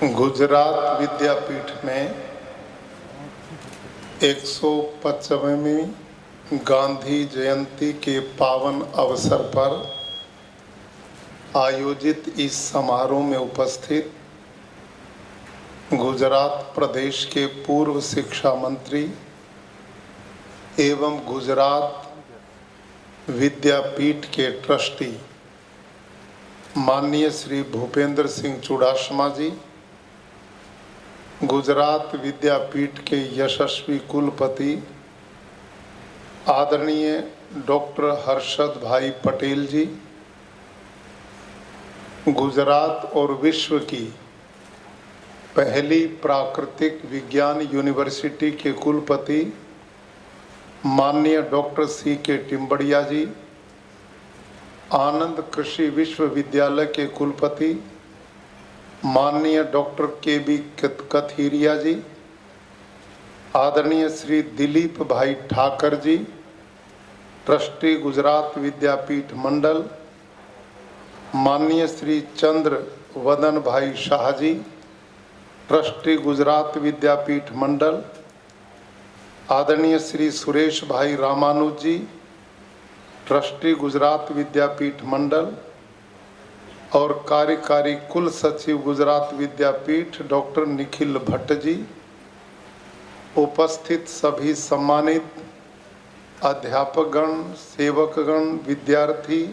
गुजरात विद्यापीठ में 155वीं गांधी जयंती के पावन अवसर पर आयोजित इस समारोह में उपस्थित गुजरात प्रदेश के पूर्व शिक्षा मंत्री एवं गुजरात विद्यापीठ के ट्रस्टी माननीय श्री भूपेंद्र सिंह चुड़ासमा जी, गुजरात विद्यापीठ के यशस्वी कुलपति आदरणीय डॉक्टर हर्षद भाई पटेल जी, गुजरात और विश्व की पहली प्राकृतिक विज्ञान यूनिवर्सिटी के कुलपति माननीय डॉक्टर C.K. टिम्बड़िया जी, आनंद कृषि विश्वविद्यालय के कुलपति माननीय डॉक्टर K.B. कथीरिया जी, आदरणीय श्री दिलीप भाई ठाकर जी, ट्रस्टी गुजरात विद्यापीठ मंडल, माननीय श्री चंद्र वदन भाई शाह जी, ट्रस्टी गुजरात विद्यापीठ मंडल, आदरणीय श्री सुरेश भाई रामानुज जी, ट्रस्टी गुजरात विद्यापीठ मंडल और कार्यकारी कुल सचिव गुजरात विद्यापीठ डॉक्टर निखिल भट्ट जी, उपस्थित सभी सम्मानित अध्यापकगण, सेवकगण, विद्यार्थी,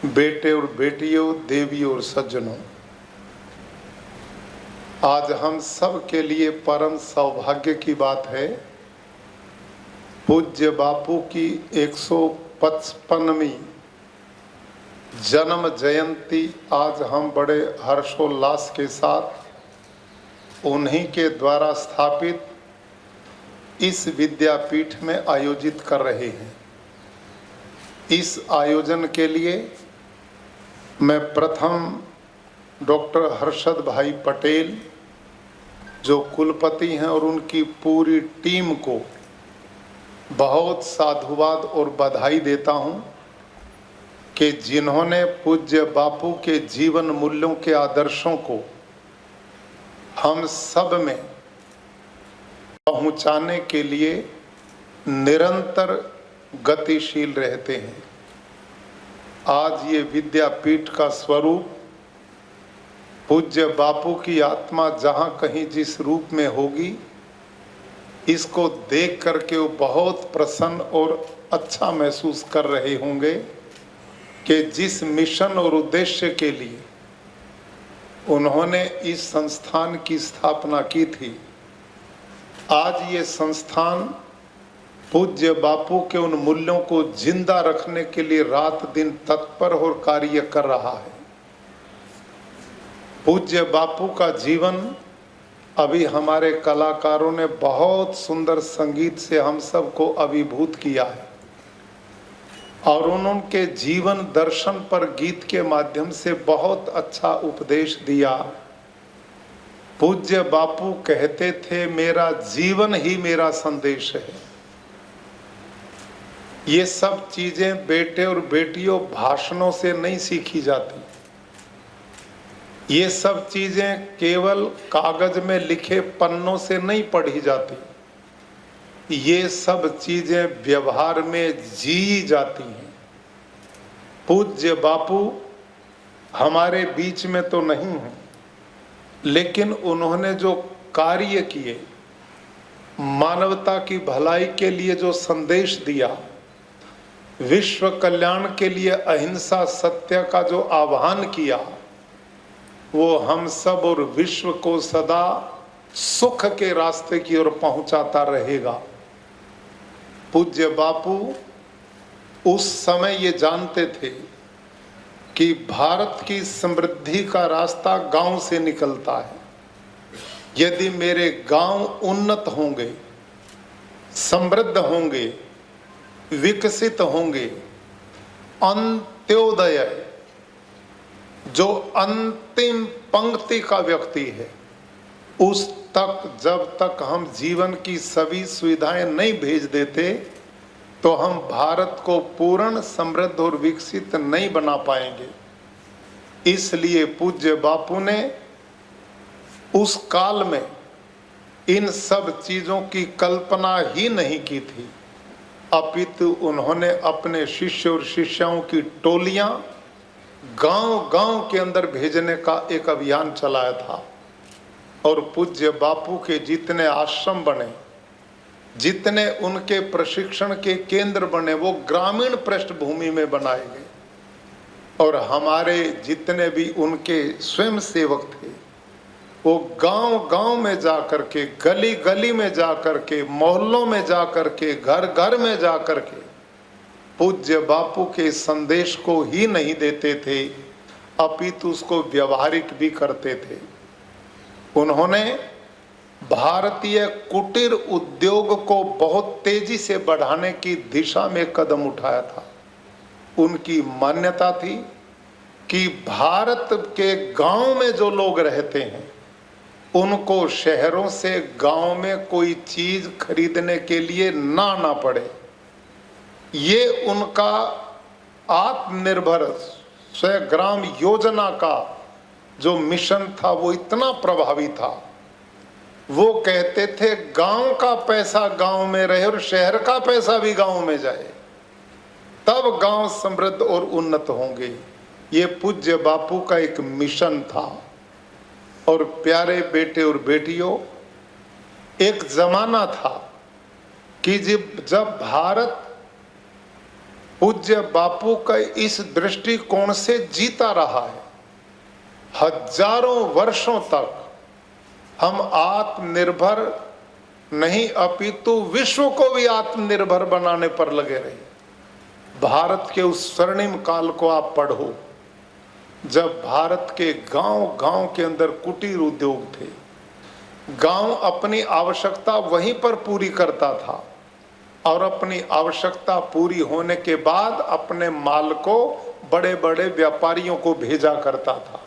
बेटे और बेटियों, देवियों और सज्जनों, आज हम सब के लिए परम सौभाग्य की बात है, पूज्य बापू की 155वीं जन्म जयंती आज हम बड़े हर्षोल्लास के साथ उन्हीं के द्वारा स्थापित इस विद्यापीठ में आयोजित कर रहे हैं। इस आयोजन के लिए मैं प्रथम डॉक्टर हर्षद भाई पटेल जो कुलपति हैं और उनकी पूरी टीम को बहुत साधुवाद और बधाई देता हूं कि जिन्होंने पूज्य बापू के जीवन मूल्यों के आदर्शों को हम सब में पहुंचाने के लिए निरंतर गतिशील रहते हैं। आज ये विद्यापीठ का स्वरूप पूज्य बापू की आत्मा जहाँ कहीं जिस रूप में होगी, इसको देख करके वो बहुत प्रसन्न और अच्छा महसूस कर रहे होंगे कि जिस मिशन और उद्देश्य के लिए उन्होंने इस संस्थान की स्थापना की थी, आज ये संस्थान पूज्य बापू के उन मूल्यों को जिंदा रखने के लिए रात दिन तत्पर और कार्य कर रहा है। पूज्य बापू का जीवन अभी हमारे कलाकारों ने बहुत सुंदर संगीत से हम सबको अभिभूत किया है और उनके जीवन दर्शन पर गीत के माध्यम से बहुत अच्छा उपदेश दिया। पूज्य बापू कहते थे, मेरा जीवन ही मेरा संदेश है। ये सब चीजें बेटे और बेटियों भाषणों से नहीं सीखी जाती, ये सब चीजें केवल कागज में लिखे पन्नों से नहीं पढ़ी जाती, ये सब चीजें व्यवहार में जी जाती हैं। पूज्य बापू हमारे बीच में तो नहीं हैं, लेकिन उन्होंने जो कार्य किए, मानवता की भलाई के लिए जो संदेश दिया, विश्व कल्याण के लिए अहिंसा सत्य का जो आह्वान किया, वो हम सब और विश्व को सदा सुख के रास्ते की ओर पहुंचाता रहेगा। पूज्य बापू उस समय ये जानते थे कि भारत की समृद्धि का रास्ता गांव से निकलता है। यदि मेरे गांव उन्नत होंगे, समृद्ध होंगे, विकसित होंगे, अंत्योदय जो अंतिम पंक्ति का व्यक्ति है, उस तक जब तक हम जीवन की सभी सुविधाएं नहीं भेज देते, तो हम भारत को पूर्ण समृद्ध और विकसित नहीं बना पाएंगे। इसलिए पूज्य बापू ने उस काल में इन सब चीजों की कल्पना ही नहीं की थी, अपितु उन्होंने अपने शिष्य और शिष्याओं की टोलियां गांव-गांव के अंदर भेजने का एक अभियान चलाया था। और पूज्य बापू के जितने आश्रम बने, जितने उनके प्रशिक्षण के केंद्र बने, वो ग्रामीण पृष्ठभूमि में बनाए गए। और हमारे जितने भी उनके स्वयं सेवक थे, वो गांव-गांव में जाकर के, गली-गली में जाकर के, मोहल्लों में जाकर के, घर-घर में जाकर के पूज्य बापू के संदेश को ही नहीं देते थे, अपितु उसको व्यवहारिक भी करते थे। उन्होंने भारतीय कुटीर उद्योग को बहुत तेजी से बढ़ाने की दिशा में कदम उठाया था। उनकी मान्यता थी कि भारत के गांव में जो लोग रहते हैं, उनको शहरों से गांव में कोई चीज खरीदने के लिए ना आना पड़े। ये उनका आत्मनिर्भर स्वग्राम योजना का जो मिशन था वो इतना प्रभावी था। वो कहते थे गांव का पैसा गांव में रहे और शहर का पैसा भी गांव में जाए, तब गांव समृद्ध और उन्नत होंगे। ये पूज्य बापू का एक मिशन था। और प्यारे बेटे और बेटियों, एक जमाना था कि जब भारत पूज्य बापू का इस दृष्टिकोण से जीता रहा है, हजारों वर्षों तक हम आत्मनिर्भर नहीं अपितु विश्व को भी आत्मनिर्भर बनाने पर लगे रहे। भारत के उस स्वर्णिम काल को आप पढ़ो, जब भारत के गांव-गांव के अंदर कुटीर उद्योग थे। गांव अपनी आवश्यकता वहीं पर पूरी करता था और अपनी आवश्यकता पूरी होने के बाद अपने माल को बड़े-बड़े व्यापारियों को भेजा करता था।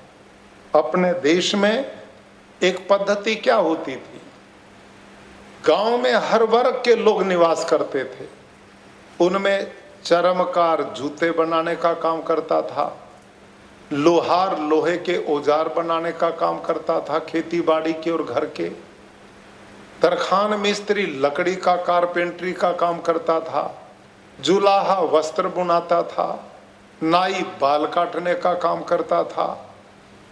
अपने देश में एक पद्धति क्या होती थी, गांव में हर वर्ग के लोग निवास करते थे। उनमें चर्मकार जूते बनाने का काम करता था, लोहार लोहे के औजार बनाने का काम करता था, खेती बाड़ी के और घर के। तरखान मिस्त्री लकड़ी का कारपेंट्री का काम करता था, जुलाहा वस्त्र बुनाता था, नाई बाल काटने का काम करता था,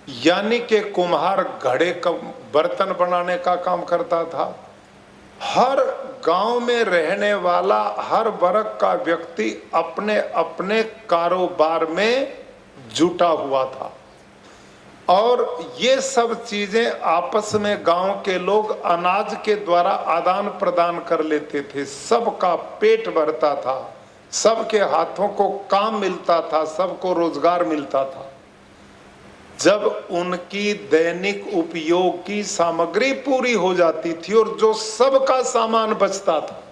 यानी कि कुम्हार घड़े का बर्तन बनाने का काम करता था। हर गांव में रहने वाला हर वर्ग का व्यक्ति अपने अपने कारोबार में जुटा हुआ था और ये सब चीजें आपस में गांव के लोग अनाज के द्वारा आदान प्रदान कर लेते थे। सबका पेट भरता था, सबके हाथों को काम मिलता था, सबको रोजगार मिलता था। जब उनकी दैनिक उपयोग की सामग्री पूरी हो जाती थी और जो सबका सामान बचता था,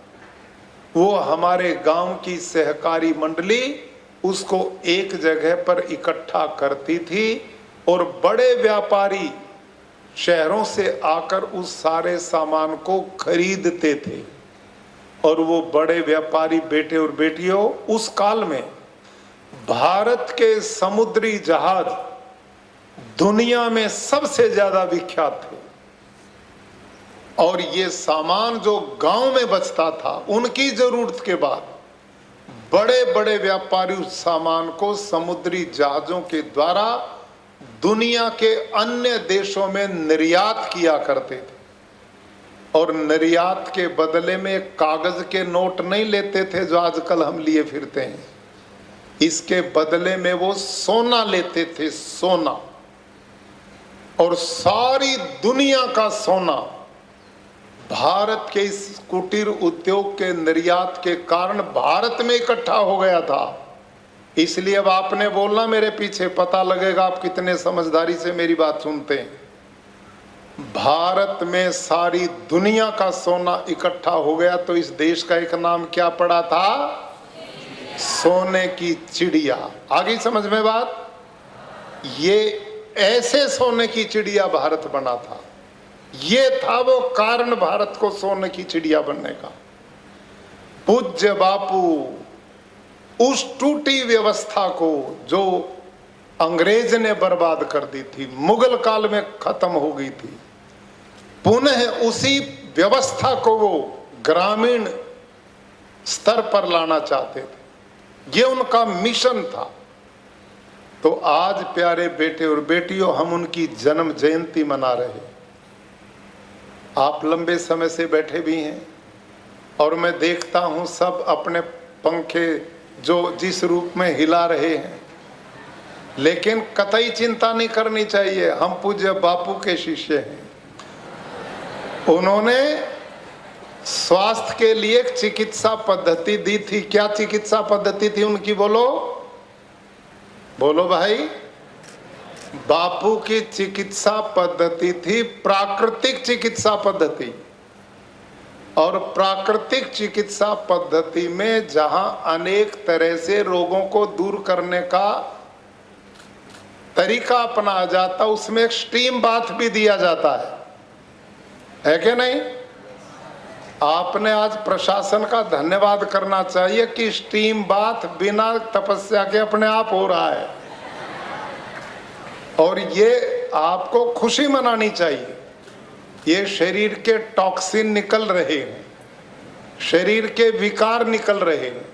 वो हमारे गांव की सहकारी मंडली उसको एक जगह पर इकट्ठा करती थी और बड़े व्यापारी शहरों से आकर उस सारे सामान को खरीदते थे। और वो बड़े व्यापारी बेटे और बेटियों, उस काल में भारत के समुद्री जहाज दुनिया में सबसे ज्यादा विख्यात थे। और ये सामान जो गांव में बचता था, उनकी जरूरत के बाद बड़े बड़े व्यापारी उस सामान को समुद्री जहाजों के द्वारा दुनिया के अन्य देशों में निर्यात किया करते थे। और निर्यात के बदले में कागज के नोट नहीं लेते थे जो आजकल हम लिए फिरते हैं, इसके बदले में वो सोना लेते थे, सोना। और सारी दुनिया का सोना भारत के इस कुटीर उद्योग के निर्यात के कारण भारत में इकट्ठा हो गया था। इसलिए अब आपने बोलना मेरे पीछे, पता लगेगा आप कितने समझदारी से मेरी बात सुनते हैं। भारत में सारी दुनिया का सोना इकट्ठा हो गया तो इस देश का एक नाम क्या पड़ा था? सोने की चिड़िया। आ गई समझ में बात? ये ऐसे सोने की चिड़िया भारत बना था। ये था वो कारण भारत को सोने की चिड़िया बनने का। पूज्य बापू उस टूटी व्यवस्था को जो अंग्रेज ने बर्बाद कर दी थी, मुगल काल में खत्म हो गई थी। पुनः उसी व्यवस्था को वो ग्रामीण स्तर पर लाना चाहते थे, ये उनका मिशन था। तो आज प्यारे बेटे और बेटियों, हम उनकी जन्म जयंती मना रहे हैं। आप लंबे समय से बैठे भी हैं और मैं देखता हूं सब अपने पंखे जो जिस रूप में हिला रहे हैं, लेकिन कतई चिंता नहीं करनी चाहिए। हम पूज्य बापू के शिष्य हैं। उन्होंने स्वास्थ्य के लिए एक चिकित्सा पद्धति दी थी। क्या चिकित्सा पद्धति थी उनकी? बोलो बोलो भाई। बापू की चिकित्सा पद्धति थी प्राकृतिक चिकित्सा पद्धति। और प्राकृतिक चिकित्सा पद्धति में जहां अनेक तरह से रोगों को दूर करने का तरीका अपनाया जाता, उसमें एक स्टीम बाथ भी दिया जाता है कि नहीं? आपने आज प्रशासन का धन्यवाद करना चाहिए कि स्टीम बाथ बिना तपस्या के अपने आप हो रहा है, और ये आपको खुशी मनानी चाहिए। ये शरीर के टॉक्सिन निकल रहे हैं, शरीर के विकार निकल रहे हैं,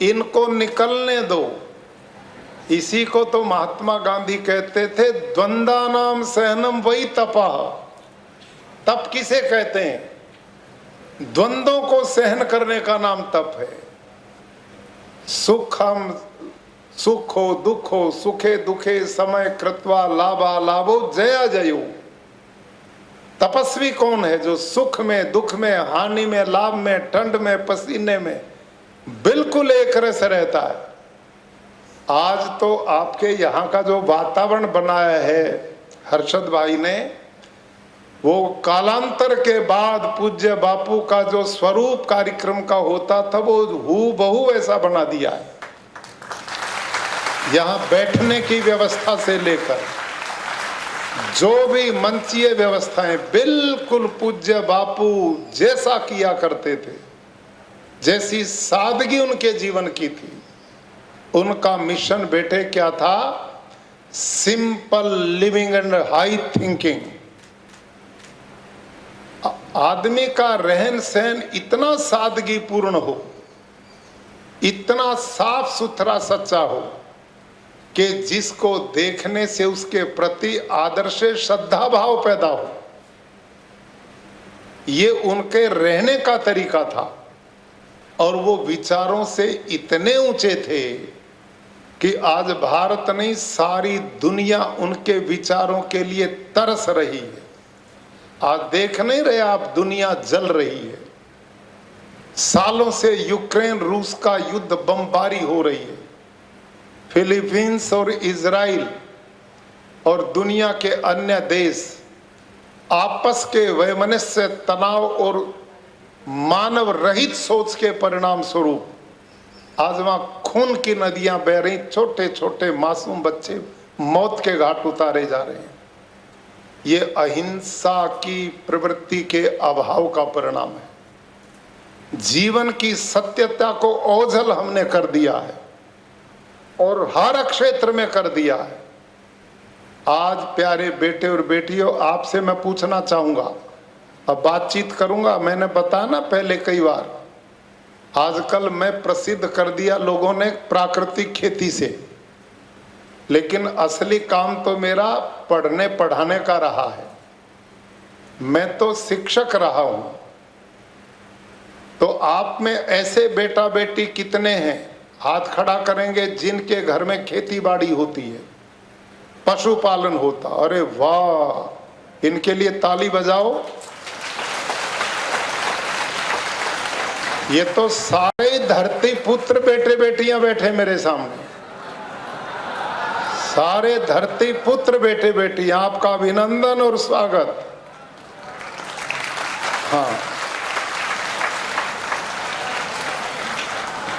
इनको निकलने दो। इसी को तो महात्मा गांधी कहते थे, द्वंद्वानाम सहनम वही तपः। तप किसे कहते हैं? द्वंद्वों को सहन करने का नाम तप है। सुख हो दुख हो, सुखे दुखे समय कृत्वा लाभा लाभो जया जयो। तपस्वी कौन है? जो सुख में, दुख में, हानि में, लाभ में, ठंड में, पसीने में बिल्कुल एक रस रहता है। आज तो आपके यहाँ का जो वातावरण बनाया है हर्षद भाई ने, वो कालांतर के बाद पूज्य बापू का जो स्वरूप कार्यक्रम का होता था, वो हूबहू ऐसा बना दिया है। यहाँ बैठने की व्यवस्था से लेकर जो भी मंचीय व्यवस्थाएं बिल्कुल पूज्य बापू जैसा किया करते थे, जैसी सादगी उनके जीवन की थी। उनका मिशन बेटे क्या था? Simple living and high thinking. आदमी का रहन सहन इतना सादगी पूर्ण हो, इतना साफ सुथरा सच्चा हो कि जिसको देखने से उसके प्रति आदर से श्रद्धा भाव पैदा हो। ये उनके रहने का तरीका था। और वो विचारों से इतने ऊंचे थे कि आज भारत नहीं, सारी दुनिया उनके विचारों के लिए तरस रही है। आज देख नहीं रहे आप, दुनिया जल रही है। सालों से यूक्रेन रूस का युद्ध बमबारी हो रही है। फिलीपींस और इजराइल और दुनिया के अन्य देश आपस के वैमनस्य, तनाव और मानव रहित सोच के परिणाम स्वरूप आज वहां खून की नदियां बह रही, छोटे छोटे मासूम बच्चे मौत के घाट उतारे जा रहे हैं। ये अहिंसा की प्रवृत्ति के अभाव का परिणाम है। जीवन की सत्यता को ओझल हमने कर दिया है और हर क्षेत्र में कर दिया है। आज प्यारे बेटे और बेटियों, आपसे मैं पूछना चाहूंगा, अब बातचीत करूंगा। मैंने बताया ना पहले कई बार, आजकल मैं प्रसिद्ध कर दिया लोगों ने प्राकृतिक खेती से, लेकिन असली काम तो मेरा पढ़ने पढ़ाने का रहा है। मैं तो शिक्षक रहा हूं। तो आप में ऐसे बेटा बेटी कितने हैं, हाथ खड़ा करेंगे, जिनके घर में खेती बाड़ी होती है, पशुपालन होता? अरे वाह, इनके लिए ताली बजाओ। ये तो सारे धरती पुत्र बेटे बेटियां बैठे मेरे सामने, सारे धरती पुत्र बेटे बेटियां, आपका अभिनंदन और स्वागत। हाँ,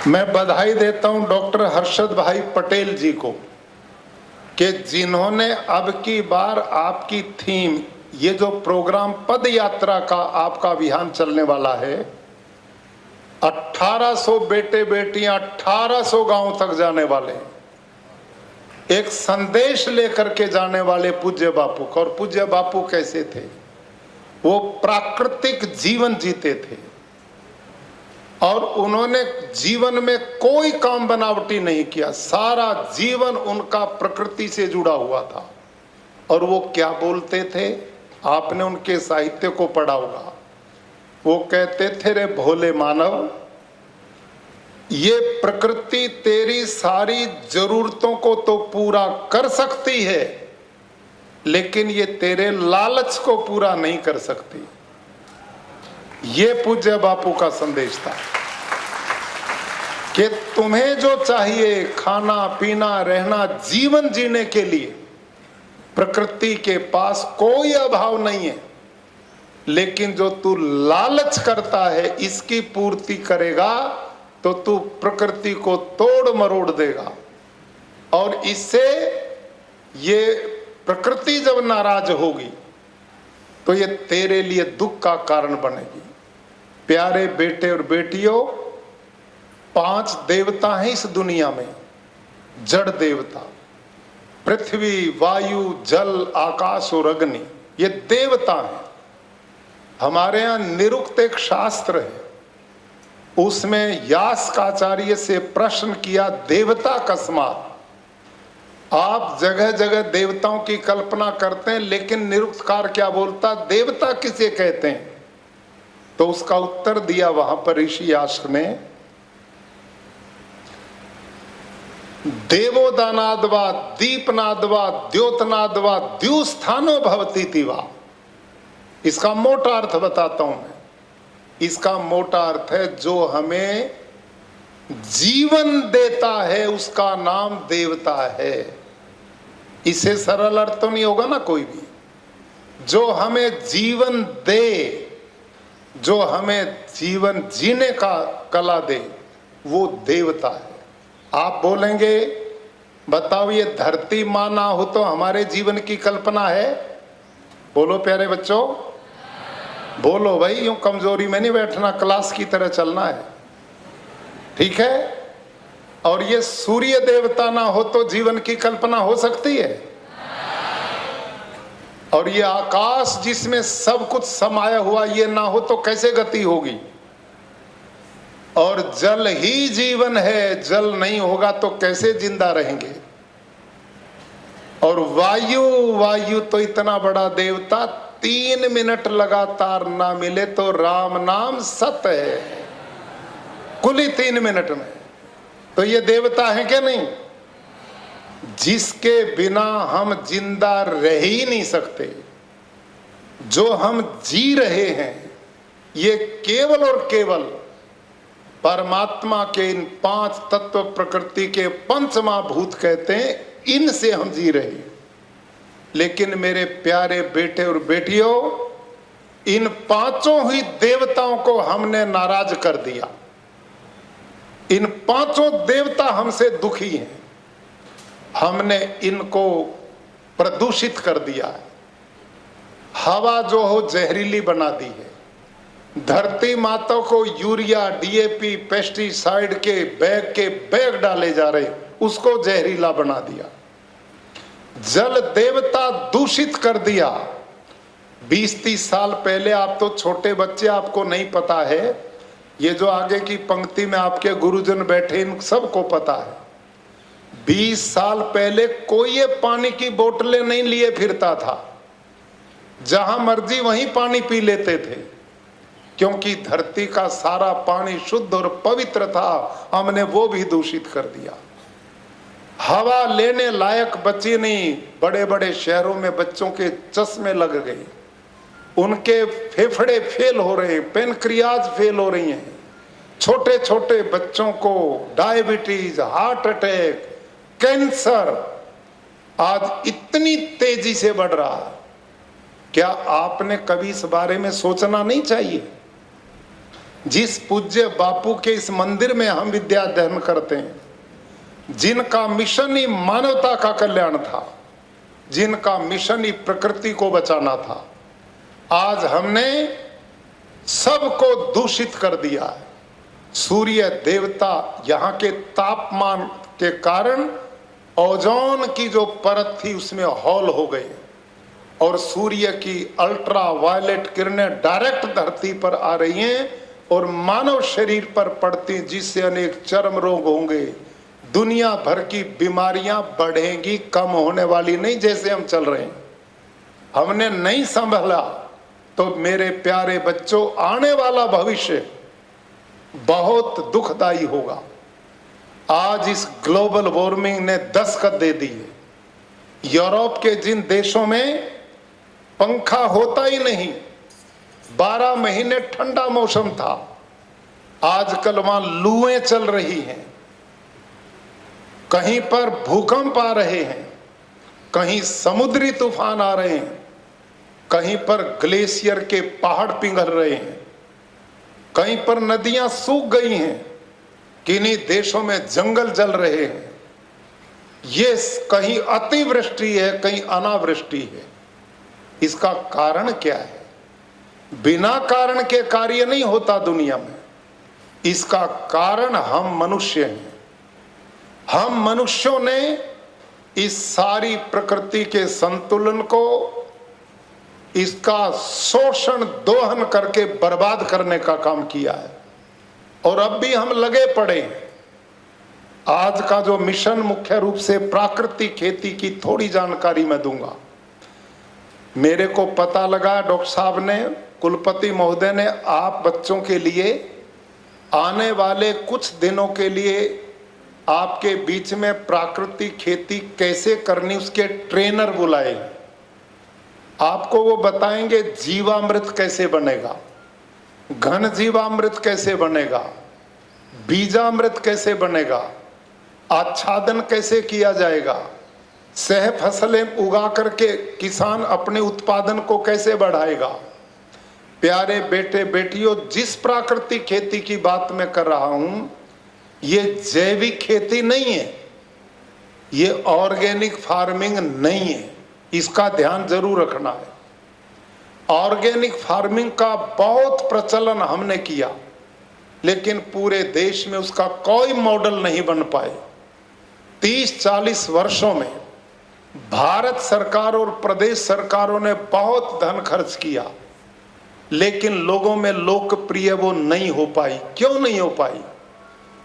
मैं बधाई देता हूं डॉक्टर हर्षद भाई पटेल जी को कि जिन्होंने अब की बार आपकी थीम, ये जो प्रोग्राम पद यात्रा का आपका अभियान चलने वाला है, 1800 बेटे बेटियां 1800 गांव तक जाने वाले हैं। एक संदेश लेकर के जाने वाले पूज्य बापू का। और पूज्य बापू कैसे थे? वो प्राकृतिक जीवन जीते थे और उन्होंने जीवन में कोई काम बनावटी नहीं किया। सारा जीवन उनका प्रकृति से जुड़ा हुआ था। और वो क्या बोलते थे? आपने उनके साहित्य को पढ़ा होगा। वो कहते थे, रे भोले मानव, ये प्रकृति तेरी सारी जरूरतों को तो पूरा कर सकती है, लेकिन ये तेरे लालच को पूरा नहीं कर सकती। ये पूज्य बापू का संदेश था कि तुम्हें जो चाहिए, खाना पीना रहना, जीवन जीने के लिए प्रकृति के पास कोई अभाव नहीं है, लेकिन जो तू लालच करता है इसकी पूर्ति करेगा तो तू प्रकृति को तोड़ मरोड़ देगा। और इससे ये प्रकृति जब नाराज होगी तो ये तेरे लिए दुख का कारण बनेगी। प्यारे बेटे और बेटियों, 5 देवता हैं इस दुनिया में। जड़ देवता, पृथ्वी, वायु, जल, आकाश और अग्नि, ये देवता हैं। हमारे यहाँ निरुक्त एक शास्त्र है, उसमें यास्काचार्य से प्रश्न किया, देवता कस्मात्। आप जगह जगह देवताओं की कल्पना करते हैं, लेकिन निरुक्तकार क्या बोलता, देवता किसे कहते हैं? तो उसका उत्तर दिया वहां पर ऋषि यास्क ने, देवोदानादवा दीपनादवा द्योतनादवा द्युस्थानो भवती तिवा। इसका मोटा अर्थ बताता हूं मैं। इसका मोटा अर्थ है, जो हमें जीवन देता है उसका नाम देवता है। इसे सरल अर्थ तो नहीं होगा ना कोई भी। जो हमें जीवन दे, जो हमें जीवन जीने का कला दे, वो देवता है। आप बोलेंगे, बताओ ये धरती माँ ना हो तो हमारे जीवन की कल्पना है? बोलो प्यारे बच्चों, बोलो भाई। यूं कमजोरी में नहीं बैठना, क्लास की तरह चलना है, ठीक है? और ये सूर्य देवता ना हो तो जीवन की कल्पना हो सकती है? और ये आकाश जिसमें सब कुछ समाया हुआ, ये ना हो तो कैसे गति होगी? और जल ही जीवन है, जल नहीं होगा तो कैसे जिंदा रहेंगे? और वायु तो इतना बड़ा देवता, 3 मिनट लगातार ना मिले तो राम नाम सत्य है, कुल ही 3 मिनट में। तो ये देवता है क्या नहीं? जिसके बिना हम जिंदा रह ही नहीं सकते। जो हम जी रहे हैं ये केवल और केवल परमात्मा के इन 5 तत्व प्रकृति के पंचमहाभूत कहते हैं, इनसे हम जी रहे हैं। लेकिन मेरे प्यारे बेटे और बेटियों, इन 5 ही देवताओं को हमने नाराज कर दिया। इन 5 देवता हमसे दुखी हैं। हमने इनको प्रदूषित कर दिया है। हवा जो हो जहरीली बना दी है। धरती माता को यूरिया, डीएपी, पेस्टिसाइड के बैग डाले जा रहे, उसको जहरीला बना दिया। जल देवता दूषित कर दिया। 20-30 साल पहले, आप तो छोटे बच्चे, आपको नहीं पता है, ये जो आगे की पंक्ति में आपके गुरुजन बैठे, इन सबको पता है। 20 साल पहले कोई ये पानी की बोतलें नहीं लिए फिरता था। जहां मर्जी वहीं पानी पी लेते थे, क्योंकि धरती का सारा पानी शुद्ध और पवित्र था। हमने वो भी दूषित कर दिया। हवा लेने लायक बची नहीं। बड़े बड़े शहरों में बच्चों के चश्मे लग गए, उनके फेफड़े फेल हो रहे, पेनक्रियाज फेल हो रही हैं। छोटे छोटे बच्चों को डायबिटीज, हार्ट अटैक, कैंसर आज इतनी तेजी से बढ़ रहा है। क्या आपने कभी इस बारे में सोचना नहीं चाहिए? जिस पूज्य बापू के इस मंदिर में हम विद्या अध्ययन करते हैं, जिनका मिशन ही मानवता का कल्याण था, जिनका मिशन ही प्रकृति को बचाना था, आज हमने सबको दूषित कर दिया है। सूर्य देवता यहाँ के तापमान के कारण ओजोन की जो परत थी उसमें हॉल हो गए और सूर्य की अल्ट्रा वायलेट किरणें डायरेक्ट धरती पर आ रही हैं और मानव शरीर पर पड़ती, जिससे अनेक चर्म रोग होंगे, दुनिया भर की बीमारियां बढ़ेंगी, कम होने वाली नहीं। जैसे हम चल रहे हैं, हमने नहीं संभाला तो मेरे प्यारे बच्चों, आने वाला भविष्य बहुत दुखदाई होगा। आज इस ग्लोबल वार्मिंग ने दस्तक दे दी है। यूरोप के जिन देशों में पंखा होता ही नहीं, 12 महीने ठंडा मौसम था, आजकल वहां लूएं चल रही हैं, कहीं पर भूकंप आ रहे हैं, कहीं समुद्री तूफान आ रहे हैं, कहीं पर ग्लेशियर के पहाड़ पिघल रहे हैं, कहीं पर नदियां सूख गई हैं, किन्हीं देशों में जंगल जल रहे हैं। ये कहीं अतिवृष्टि है, कहीं अनावृष्टि है। इसका कारण क्या है? बिना कारण के कार्य नहीं होता दुनिया में। इसका कारण हम मनुष्य हैं। हम मनुष्यों ने इस सारी प्रकृति के संतुलन को, इसका शोषण दोहन करके बर्बाद करने का काम किया है और अब भी हम लगे पड़े हैं। आज का जो मिशन मुख्य रूप से प्राकृतिक खेती की थोड़ी जानकारी मैं दूंगा। मेरे को पता लगा, डॉक्टर साहब ने, कुलपति महोदय ने, आप बच्चों के लिए आने वाले कुछ दिनों के लिए आपके बीच में प्राकृतिक खेती कैसे करनी उसके ट्रेनर बुलाए। आपको वो बताएंगे जीवामृत कैसे बनेगा, घन जीवामृत कैसे बनेगा, बीजामृत कैसे बनेगा, आच्छादन कैसे किया जाएगा, सह फसलें उगा करके किसान अपने उत्पादन को कैसे बढ़ाएगा। प्यारे बेटे बेटियों, जिस प्राकृतिक खेती की बात मैं कर रहा हूं, ये जैविक खेती नहीं है, ये ऑर्गेनिक फार्मिंग नहीं है। इसका ध्यान जरूर रखना है। ऑर्गेनिक फार्मिंग का बहुत प्रचलन हमने किया, लेकिन पूरे देश में उसका कोई मॉडल नहीं बन पाए। 30-40 वर्षों में भारत सरकार और प्रदेश सरकारों ने बहुत धन खर्च किया, लेकिन लोगों में लोकप्रिय वो नहीं हो पाई। क्यों नहीं हो पाई?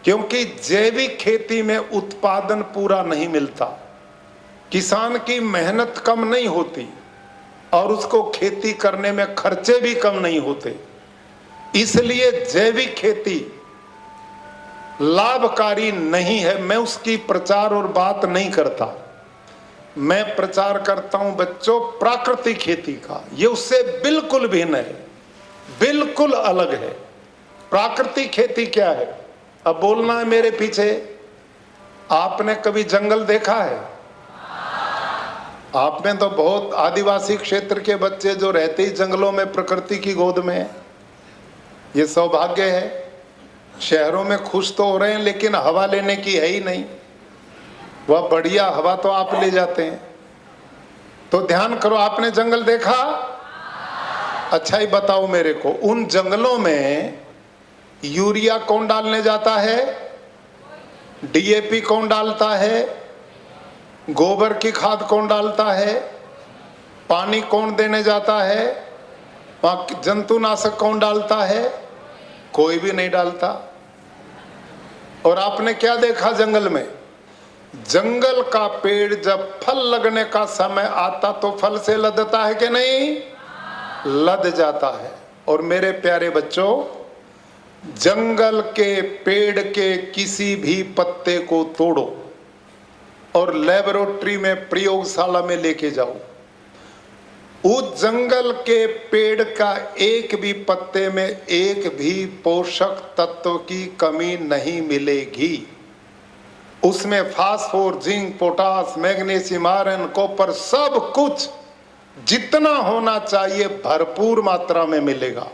क्योंकि जैविक खेती में उत्पादन पूरा नहीं मिलता, किसान की मेहनत कम नहीं होती और उसको खेती करने में खर्चे भी कम नहीं होते। इसलिए जैविक खेती लाभकारी नहीं है। मैं उसकी प्रचार और बात नहीं करता, मैं प्रचार करता हूं बच्चों प्राकृतिक खेती का। ये उससे बिल्कुल भिन्न है, बिल्कुल अलग है। प्राकृतिक खेती क्या है? अब बोलना है मेरे पीछे। आपने कभी जंगल देखा है? आप में तो बहुत आदिवासी क्षेत्र के बच्चे जो रहते ही जंगलों में, प्रकृति की गोद में, ये सौभाग्य है। शहरों में खुश तो हो रहे हैं, लेकिन हवा लेने की है ही नहीं। वह बढ़िया हवा तो आप ले जाते हैं। तो ध्यान करो, आपने जंगल देखा? अच्छा ही बताओ मेरे को, उन जंगलों में यूरिया कौन डालने जाता है? डीएपी कौन डालता है? गोबर की खाद कौन डालता है? पानी कौन देने जाता है? वहां जंतुनाशक कौन डालता है? कोई भी नहीं डालता। और आपने क्या देखा जंगल में? जंगल का पेड़ जब फल लगने का समय आता तो फल से लदता है कि नहीं? लद जाता है। और मेरे प्यारे बच्चों, जंगल के पेड़ के किसी भी पत्ते को तोड़ो और लेबोरेटरी में, प्रयोगशाला में लेके जाओ, उस जंगल के पेड़ का एक भी पत्ते में एक भी पोषक तत्व की कमी नहीं मिलेगी। उसमें phosphor, zinc, potash, magnesium, iron, copper, सब कुछ जितना होना चाहिए भरपूर मात्रा में मिलेगा।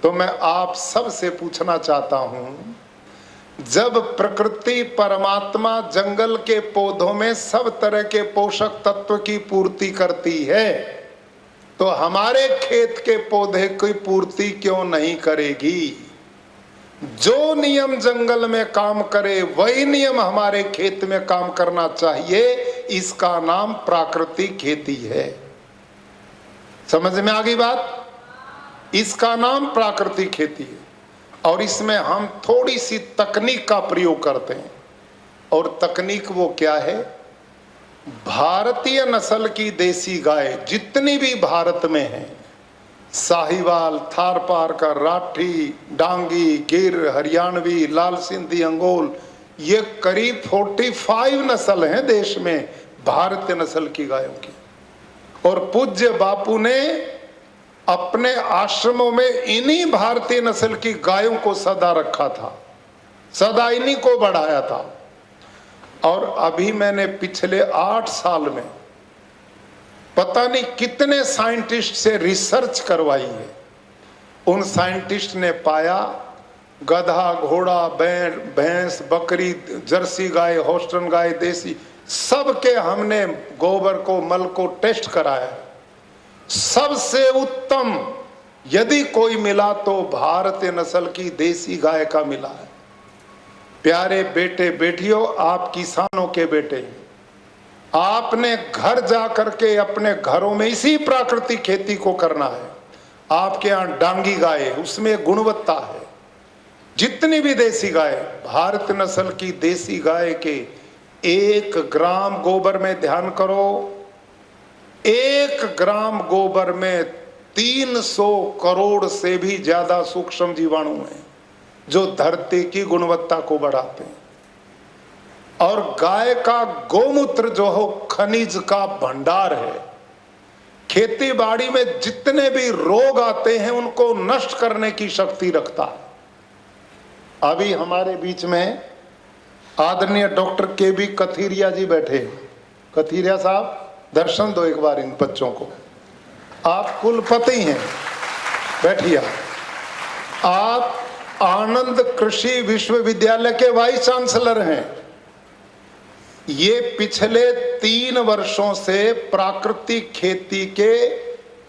तो मैं आप सब से पूछना चाहता हूं, जब प्रकृति परमात्मा जंगल के पौधों में सब तरह के पोषक तत्व की पूर्ति करती है, तो हमारे खेत के पौधे की पूर्ति क्यों नहीं करेगी? जो नियम जंगल में काम करे वही नियम हमारे खेत में काम करना चाहिए। इसका नाम प्राकृतिक खेती है। समझ में आ गई बात? इसका नाम प्राकृतिक खेती है। और इसमें हम थोड़ी सी तकनीक का प्रयोग करते हैं। और तकनीक वो क्या है? भारतीय नस्ल की देसी गाय जितनी भी भारत में है, साहिवाल, थारपारकर, राठी, डांगी, गिर, हरियाणवी, लाल सिंधी, अंगोल, ये करीब 45 नस्ल हैं देश में भारतीय नस्ल की गायों की। और पूज्य बापू ने अपने आश्रमों में इन्हीं भारतीय नस्ल की गायों को सदा रखा था, सदा इन्हीं को बढ़ाया था। और अभी मैंने पिछले 8 साल में पता नहीं कितने साइंटिस्ट से रिसर्च करवाई है। उन साइंटिस्ट ने पाया गधा, घोड़ा, भैंस, बकरी, जर्सी गाय, होस्टन गाय, देसी, सबके हमने गोबर को, मल को टेस्ट कराया। सबसे उत्तम यदि कोई मिला तो भारतीय नस्ल की देसी गाय का मिला है। प्यारे बेटे बेटियों, आप किसानों के बेटे हैं। आपने घर जा करके अपने घरों में इसी प्राकृतिक खेती को करना है। आपके यहाँ डांगी गाय है, उसमें गुणवत्ता है। जितनी भी देसी गाय, भारतीय नस्ल की देसी गाय के 1 ग्राम गोबर में ध्यान करो, 1 ग्राम गोबर में 300 करोड़ से भी ज्यादा सूक्ष्म जीवाणु हैं जो धरती की गुणवत्ता को बढ़ाते हैं। और गाय का गोमूत्र जो हो खनिज का भंडार है। खेती बाड़ी में जितने भी रोग आते हैं उनको नष्ट करने की शक्ति रखता है। अभी हमारे बीच में आदरणीय डॉक्टर के.बी. कथीरिया जी बैठे। कथीरिया साहब, दर्शन दो एक बार इन बच्चों को। आप कुलपति हैं, बैठिए। आप आनंद कृषि विश्वविद्यालय के वाइस चांसलर हैं। ये पिछले 3 वर्षों से प्राकृतिक खेती के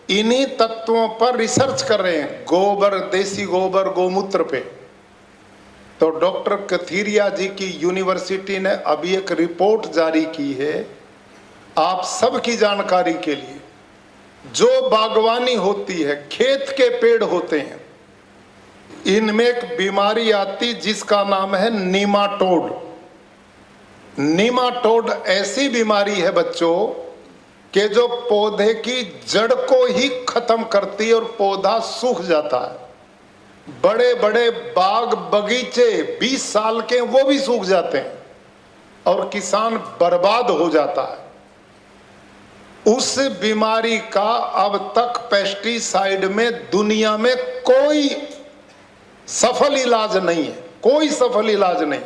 इन्हीं तत्वों पर रिसर्च कर रहे हैं, गोबर, देसी गोबर, गोमूत्र पे। तो डॉक्टर कथीरिया जी की यूनिवर्सिटी ने अभी एक रिपोर्ट जारी की है आप सबकी जानकारी के लिए। जो बागवानी होती है, खेत के पेड़ होते हैं, इनमें एक बीमारी आती जिसका नाम है नीमाटोड। नीमाटोड ऐसी बीमारी है बच्चों कि जो पौधे की जड़ को ही खत्म करती है और पौधा सूख जाता है। बड़े बड़े बाग बगीचे 20 साल के वो भी सूख जाते हैं और किसान बर्बाद हो जाता है। उस बीमारी का अब तक पेस्टिसाइड में दुनिया में कोई सफल इलाज नहीं है, कोई सफल इलाज नहीं।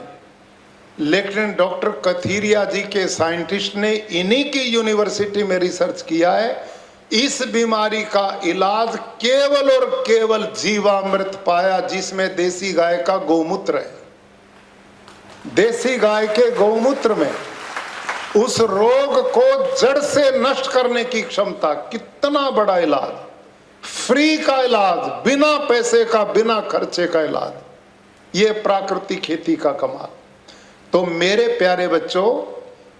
लेकिन डॉक्टर कथीरिया जी के साइंटिस्ट ने इन्हीं की यूनिवर्सिटी में रिसर्च किया है। इस बीमारी का इलाज केवल और केवल जीवामृत पाया, जिसमें देसी गाय का गौमूत्र है। देसी गाय के गौमूत्र में उस रोग को जड़ से नष्ट करने की क्षमता। कितना बड़ा इलाज, फ्री का इलाज, बिना पैसे का, बिना खर्चे का इलाज। ये प्राकृतिक खेती का कमाल। तो मेरे प्यारे बच्चों,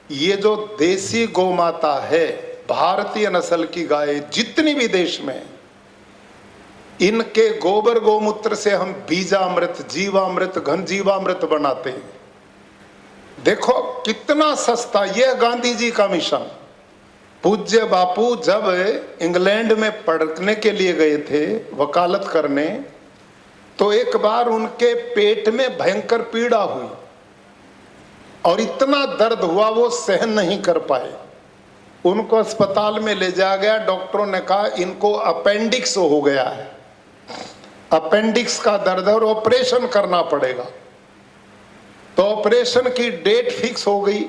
ये जो देसी गौमाता है, भारतीय नस्ल की गाय जितनी भी देश में, इनके गोबर गोमूत्र से हम बीजामृत, जीवामृत, घन जीवामृत बनाते हैं। देखो कितना सस्ता। यह गांधी जी का मिशन। पूज्य बापू जब इंग्लैंड में पढ़ने के लिए गए थे वकालत करने, तो एक बार उनके पेट में भयंकर पीड़ा हुई और इतना दर्द हुआ वो सहन नहीं कर पाए। उनको अस्पताल में ले जाया गया। डॉक्टरों ने कहा इनको अपेंडिक्स हो गया है, अपेंडिक्स का दर्द है और ऑपरेशन करना पड़ेगा। तो ऑपरेशन की डेट फिक्स हो गई।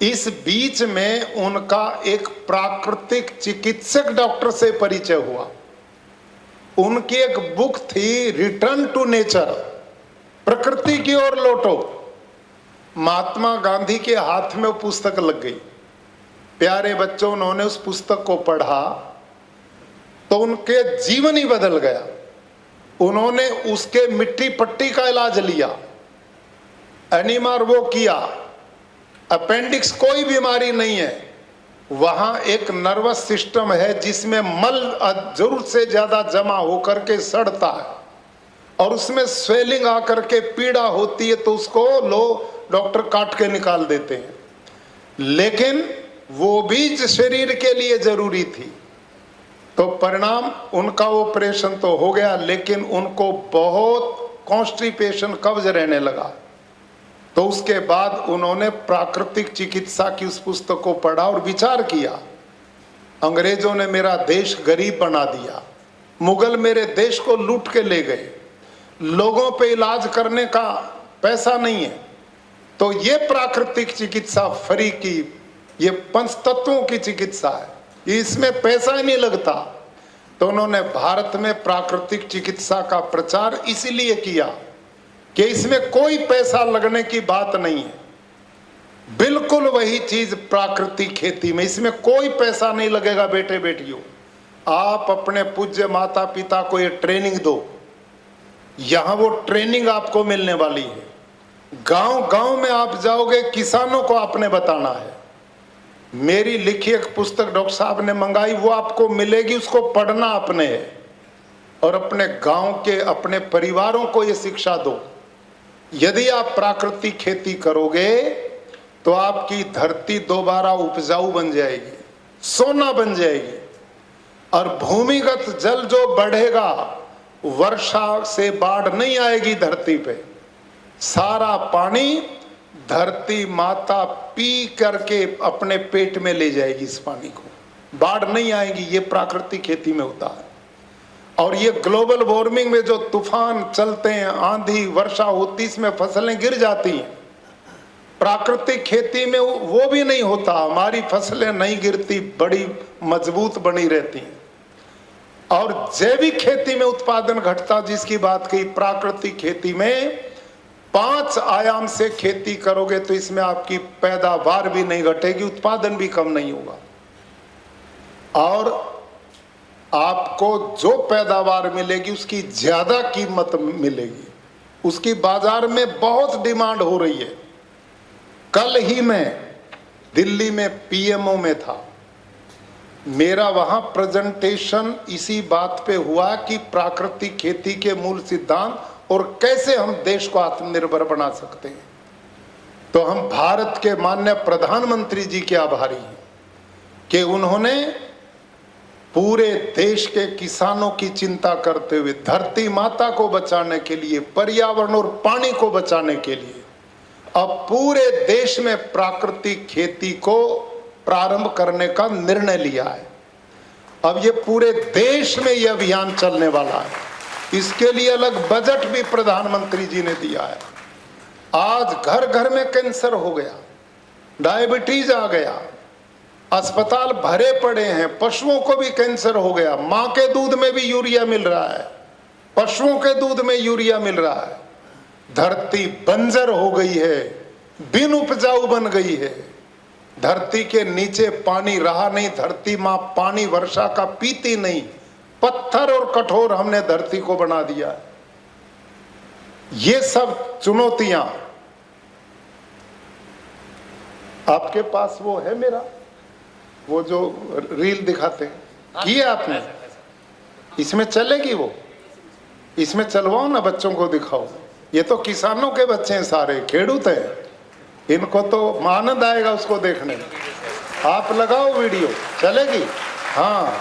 इस बीच में उनका एक प्राकृतिक चिकित्सक डॉक्टर से परिचय हुआ। उनकी एक बुक थी रिटर्न टू नेचर, प्रकृति की ओर लौटो। महात्मा गांधी के हाथ में वो पुस्तक लग गई। प्यारे बच्चों, उन्होंने उस पुस्तक को पढ़ा तो उनके जीवन ही बदल गया। उन्होंने उसके मिट्टी पट्टी का इलाज लिया, एनीमार वो किया, अपेंडिक्स कोई बीमारी नहीं है। वहां एक नर्वस सिस्टम है जिसमें मल जरूरत से ज्यादा जमा होकर के सड़ता है और उसमें स्वेलिंग आकर के पीड़ा होती है, तो उसको डॉक्टर काट के निकाल देते हैं। लेकिन वो भी शरीर के लिए जरूरी थी, तो परिणाम उनका ऑपरेशन तो हो गया, लेकिन उनको बहुत कॉन्स्टिपेशन, कब्ज रहने लगा। तो उसके बाद उन्होंने प्राकृतिक चिकित्सा की उस पुस्तक को पढ़ा और विचार किया, अंग्रेजों ने मेरा देश गरीब बना दिया, मुगल मेरे देश को लूट के ले गए, लोगों पे इलाज करने का पैसा नहीं है, तो ये प्राकृतिक चिकित्सा फ्री की, ये पंच तत्वों की चिकित्सा है, इसमें पैसा ही नहीं लगता। तो उन्होंने भारत में प्राकृतिक चिकित्सा का प्रचार इसलिए किया कि इसमें कोई पैसा लगने की बात नहीं है। बिल्कुल वही चीज प्राकृतिक खेती में, इसमें कोई पैसा नहीं लगेगा। बेटे बेटियों, आप अपने पूज्य माता पिता को ये ट्रेनिंग दो, यहां वो ट्रेनिंग आपको मिलने वाली है। गांव गांव में आप जाओगे, किसानों को आपने बताना है। मेरी लिखी एक पुस्तक डॉक्टर साहब ने मंगाई, वो आपको मिलेगी, उसको पढ़ना आपने है और अपने गांव के, अपने परिवारों को ये शिक्षा दो। यदि आप प्राकृतिक खेती करोगे तो आपकी धरती दोबारा उपजाऊ बन जाएगी, सोना बन जाएगी, और भूमिगत जल जो बढ़ेगा, वर्षा से बाढ़ नहीं आएगी धरती पे, सारा पानी धरती माता पी करके अपने पेट में ले जाएगी, इस पानी को, बाढ़ नहीं आएगी। ये प्राकृतिक खेती में होता है। और ये ग्लोबल वार्मिंग में जो तूफान चलते हैं, आंधी वर्षा होती, इसमें फसलें गिर जाती हैं। प्राकृतिक खेती में वो भी नहीं होता, हमारी फसलें नहीं गिरती, बड़ी मजबूत बनी रहती हैं। और जैविक खेती में उत्पादन घटता, जिसकी बात कही, प्राकृतिक खेती में 5 आयाम से खेती करोगे तो इसमें आपकी पैदावार भी नहीं घटेगी, उत्पादन भी कम नहीं होगा, और आपको जो पैदावार मिलेगी उसकी ज्यादा कीमत मिलेगी, उसकी बाजार में बहुत डिमांड हो रही है। कल ही मैं दिल्ली में पीएमओ में था, मेरा वहां प्रेजेंटेशन इसी बात पे हुआ कि प्राकृतिक खेती के मूल सिद्धांत और कैसे हम देश को आत्मनिर्भर बना सकते हैं। तो हम भारत के माननीय प्रधानमंत्री जी के आभारी हैं कि उन्होंने पूरे देश के किसानों की चिंता करते हुए, धरती माता को बचाने के लिए, पर्यावरण और पानी को बचाने के लिए अब पूरे देश में प्राकृतिक खेती को प्रारंभ करने का निर्णय लिया है। अब ये पूरे देश में ये अभियान चलने वाला है, इसके लिए अलग बजट भी प्रधानमंत्री जी ने दिया है। आज घर घर में कैंसर हो गया, डायबिटीज आ गया, अस्पताल भरे पड़े हैं, पशुओं को भी कैंसर हो गया, मां के दूध में भी यूरिया मिल रहा है, पशुओं के दूध में यूरिया मिल रहा है। धरती बंजर हो गई है, बिन उपजाऊ बन गई है, धरती के नीचे पानी रहा नहीं, धरती मां पानी वर्षा का पीती नहीं, पत्थर और कठोर हमने धरती को बना दिया। ये सब चुनौतियां, आपके पास वो है मेरा, वो जो रील दिखाते हैं, किए आपने? इसमें चलेगी वो, इसमें चलवाओ ना, बच्चों को दिखाओ। ये तो किसानों के बच्चे हैं, सारे खेडूत हैं, इनको तो आनंद आएगा उसको देखने में। आप लगाओ वीडियो, चलेगी। हाँ,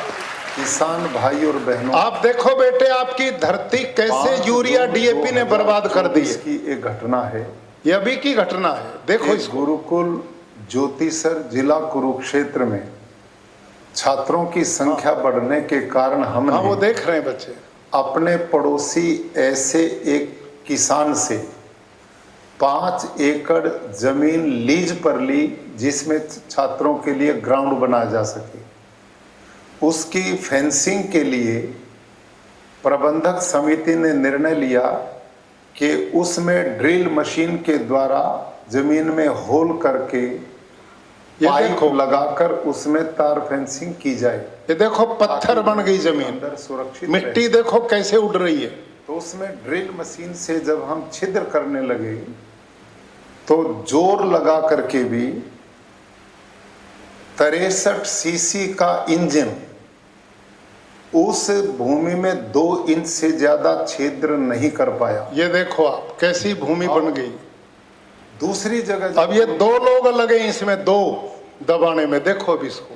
किसान भाई और बहनों, आप देखो बेटे, आपकी धरती कैसे यूरिया डीएपी ने बर्बाद कर दी है। इसकी एक घटना है, ये अभी की घटना है, देखो इस गुरुकुल ज्योतिसर जिला कुरुक्षेत्र में छात्रों की संख्या बढ़ने के कारण हमने, हाँ वो देख रहे हैं बच्चे, अपने पड़ोसी ऐसे एक किसान से 5 एकड़ जमीन लीज पर ली, जिसमें छात्रों के लिए ग्राउंड बनाया जा सके। उसकी फेंसिंग के लिए प्रबंधक समिति ने निर्णय लिया कि उसमें ड्रिल मशीन के द्वारा जमीन में होल करके पाइप लगाकर उसमें तार फेंसिंग की जाए। ये देखो पत्थर बन गई जमीन, अंदर सुरक्षित मिट्टी देखो कैसे उड़ रही है। तो उसमें ड्रिल मशीन से जब हम छिद्र करने लगे तो जोर लगा करके भी 63 सीसी का इंजन उस भूमि में 2 इंच से ज्यादा छिद्र नहीं कर पाया। ये देखो आप कैसी भूमि बन गई। दूसरी जगह अब ये 2 लोग लगे इसमें 2 दबाने में, देखो अब इसको।